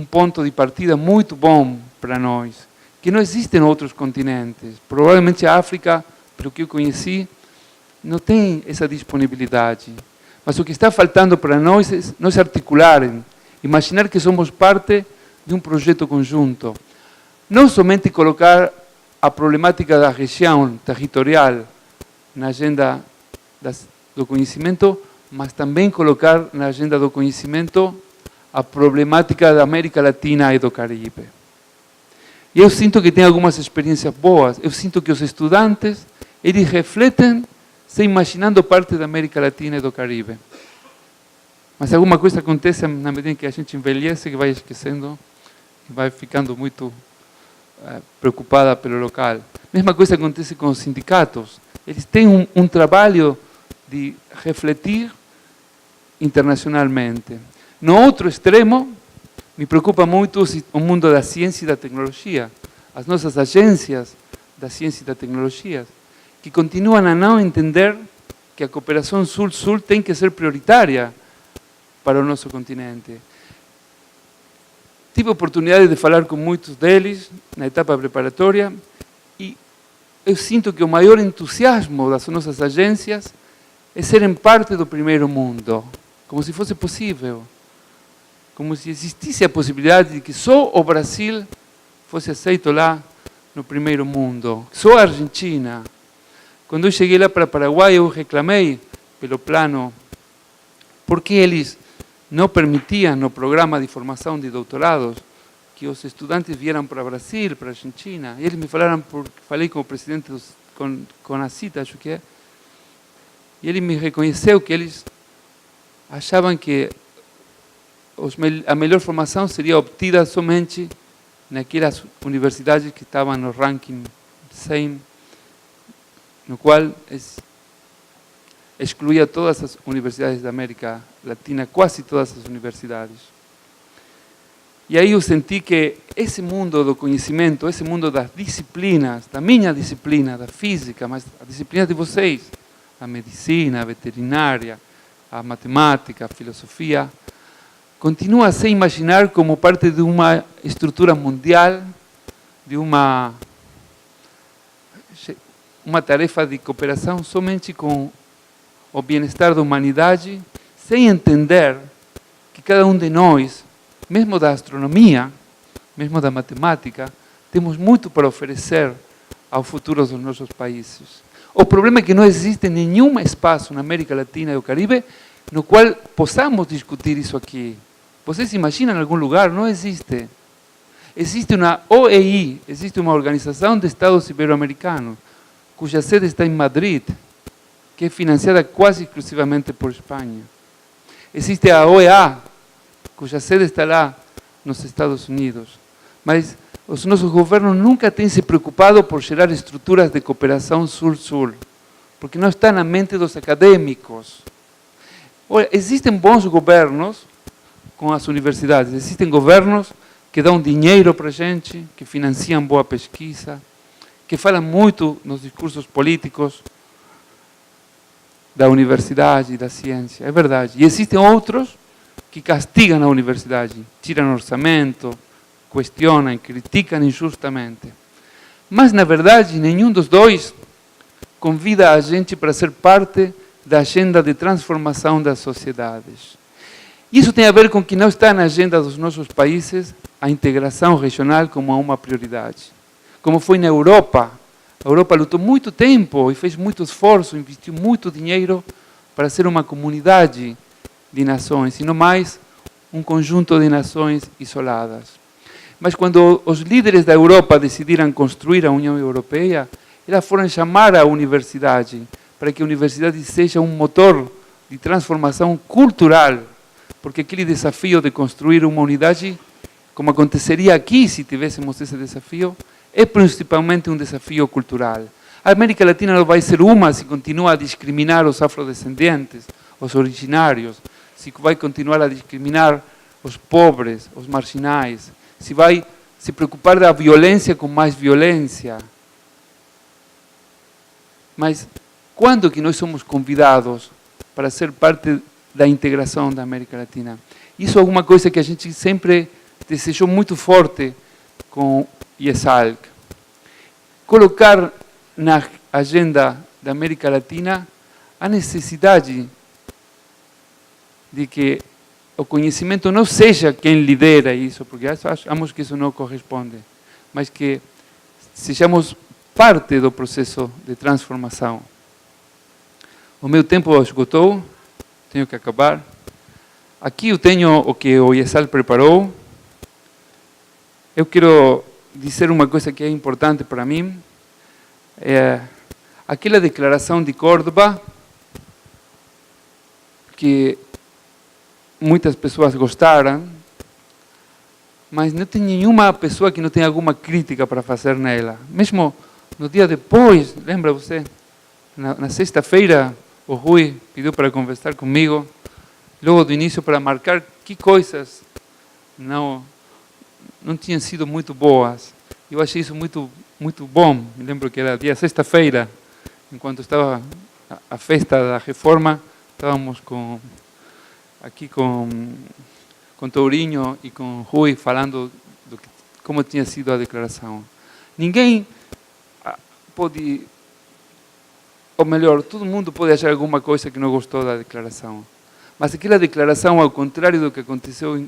S6: ponto de partida muito bom para nós, que não existe em outros continentes. Provavelmente a África, pelo que eu conheci, não tem essa disponibilidade. Mas o que está faltando para nós é nos articularem, imaginar que somos parte de um projeto conjunto. Não somente colocar a problemática da região territorial na agenda do conhecimento, mas também colocar na agenda do conhecimento a problemática da América Latina e do Caribe. E eu sinto que tem algumas experiências boas. Eu sinto que os estudantes, eles refletem se imaginando parte da América Latina e do Caribe. Mas alguma coisa acontece na medida que a gente envelhece, que vai esquecendo, que vai ficando muito preocupada pelo local. Mesma coisa acontece com os sindicatos. Eles têm um trabalho de refletir internacionalmente. No outro extremo, me preocupa muito o mundo da ciência e da tecnologia. As nossas agências da ciência e da tecnologia, que continuam a não entender que a cooperação Sul-Sul tem que ser prioritária para o nosso continente. Tive a oportunidade de falar com muitos deles na etapa preparatória e eu sinto que o maior entusiasmo das nossas agências é serem parte do primeiro mundo, como se fosse possível, como se existisse a possibilidade de que só o Brasil fosse aceito lá no primeiro mundo, só a Argentina. Quando eu cheguei lá para Paraguai, eu reclamei pelo plano, porque eles não permitiam no programa de formação de doutorados que os estudantes vieram para o Brasil, para a Argentina. E eles me falaram, falei com o presidente, com a CITA, acho que é, e ele me reconheceu que eles achavam que a melhor formação seria obtida somente naquelas universidades que estavam no ranking 100, no qual excluía todas as universidades da América Latina, quase todas as universidades. E aí eu senti que esse mundo do conhecimento, esse mundo das disciplinas, da minha disciplina, da física, mas a disciplina de vocês, a medicina, a veterinária, a matemática, a filosofia, continua a se imaginar como parte de uma estrutura mundial, de uma tarefa de cooperação somente com o bem-estar da humanidade, sem entender que cada um de nós, mesmo da astronomia, mesmo da matemática, temos muito para oferecer ao futuro dos nossos países. O problema é que não existe nenhum espaço na América Latina e o Caribe no qual possamos discutir isso aqui. Vocês imaginam algum lugar? Não existe. Existe uma OEI, existe uma Organização de Estados Ibero-Americanos, cuja sede está em Madrid, que é financiada quase exclusivamente por Espanha. Existe a OEA, cuja sede está lá nos Estados Unidos. Mas os nossos governos nunca têm se preocupado por gerar estruturas de cooperação sul-sul, porque não está na mente dos acadêmicos. Olha, existem bons governos com as universidades, existem governos que dão dinheiro para a gente, que financiam boa pesquisa, que falam muito nos discursos políticos da universidade e da ciência, é verdade. E existem outros que castigam a universidade, tiram orçamento, questionam, criticam injustamente. Mas, na verdade, nenhum dos dois convida a gente para ser parte da agenda de transformação das sociedades. Isso tem a ver com que não está na agenda dos nossos países a integração regional como uma prioridade. Como foi na Europa. A Europa lutou muito tempo e fez muito esforço, investiu muito dinheiro para ser uma comunidade de nações, e não mais um conjunto de nações isoladas. Mas quando os líderes da Europa decidiram construir a União Europeia, elas foram chamar a universidade, para que a universidade seja um motor de transformação cultural, porque aquele desafio de construir uma unidade, como aconteceria aqui se tivéssemos esse desafio, é principalmente um desafio cultural. A América Latina não vai ser uma se continua a discriminar os afrodescendentes, os originários, se vai continuar a discriminar os pobres, os marginais, se vai se preocupar da violência com mais violência. Mas quando que nós somos convidados para ser parte da integração da América Latina? Isso é alguma coisa que a gente sempre desejou muito forte com o IESALC. Colocar na agenda da América Latina a necessidade de que o conhecimento não seja quem lidera isso, porque achamos que isso não corresponde, mas que sejamos parte do processo de transformação. O meu tempo esgotou, tenho que acabar. Aqui eu tenho o que o IESAL preparou. Eu quero dizer uma coisa que é importante para mim. Aquela declaração de Córdoba, que muitas pessoas gostaram, mas não tem nenhuma pessoa que não tenha alguma crítica para fazer nela. Mesmo no dia depois, lembra você? Na sexta-feira, o Rui pediu para conversar comigo, logo do início, para marcar que coisas não tinham sido muito boas. Eu achei isso muito bom. Me lembro que era dia sexta-feira, enquanto estava a festa da reforma, estávamos aqui com Tourinho e com Rui falando como tinha sido a declaração. Ninguém pode, ou melhor, todo mundo pode achar alguma coisa que não gostou da declaração. Mas aquela declaração, ao contrário do que aconteceu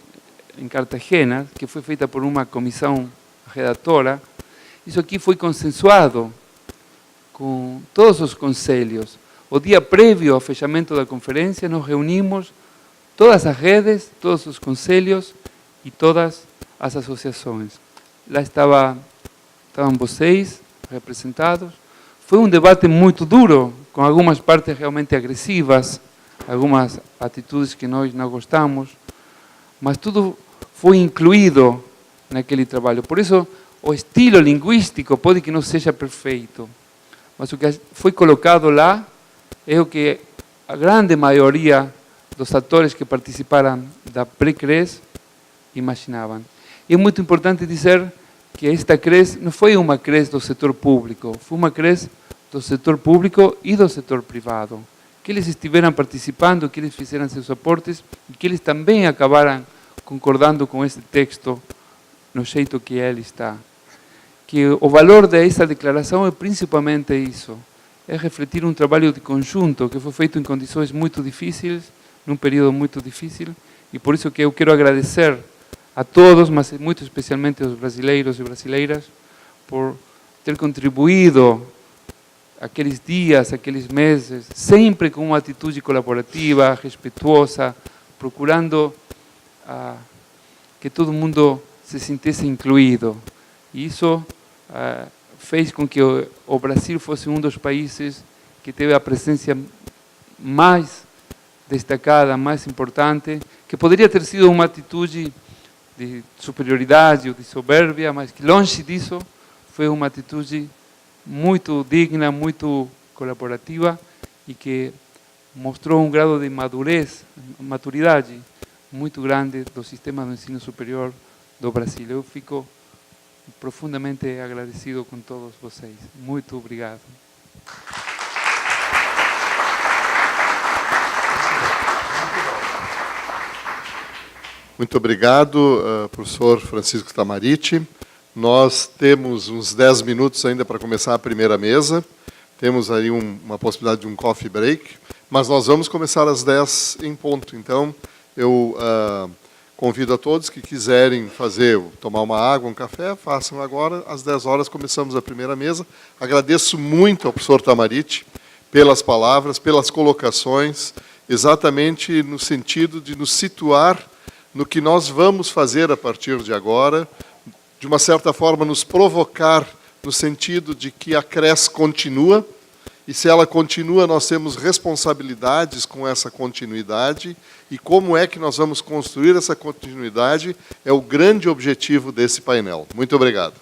S6: em Cartagena, que foi feita por uma comissão redatora, isso aqui foi consensuado com todos os conselhos. O dia prévio ao fechamento da conferência, nos reunimos todas as redes, todos os conselhos e todas as associações. Lá estavam vocês representados. Foi um debate muito duro, com algumas partes realmente agressivas, algumas atitudes que nós não gostamos, mas tudo foi incluído naquele trabalho. Por isso, o estilo linguístico pode que não seja perfeito, mas o que foi colocado lá é o que a grande maioria dos atores que participaram da pré-CRES imaginavam. E é muito importante dizer que esta CRES não foi uma CRES do setor público, foi uma CRES do setor público e do setor privado, que eles estiveram participando, que eles fizeram seus aportes e que eles também acabaram concordando com esse texto no jeito que ele está. Que o valor dessa declaração é principalmente isso, é refletir um trabalho de conjunto que foi feito em condições muito difíceis, num período muito difícil, e por isso que eu quero agradecer a todos, mas muito especialmente aos brasileiros e brasileiras, por ter contribuído aqueles dias, aqueles meses, sempre com uma atitude colaborativa, respeituosa, procurando que todo mundo se sentisse incluído. E isso fez com que o Brasil fosse um dos países que teve a presença mais destacada, mais importante, que poderia ter sido uma atitude de superioridade ou de soberbia, mas que longe disso foi uma atitude muito digna, muito colaborativa e que mostrou um grau de maturidade muito grande do sistema de ensino superior do Brasil. Eu fico profundamente agradecido com todos vocês. Muito obrigado.
S2: Muito obrigado, professor Francisco Tamaritti. Nós temos uns 10 minutos ainda para começar a primeira mesa. Temos aí uma possibilidade de um coffee break, mas nós vamos começar às 10 em ponto. Então, eu convido a todos que quiserem tomar uma água, um café, façam agora. Às 10 horas começamos a primeira mesa. Agradeço muito ao professor Tamaritti pelas palavras, pelas colocações, exatamente no sentido de nos situar no que nós vamos fazer a partir de agora, de uma certa forma, nos provocar no sentido de que a CRES continua, e se ela continua, nós temos responsabilidades com essa continuidade, e como é que nós vamos construir essa continuidade é o grande objetivo desse painel. Muito obrigado.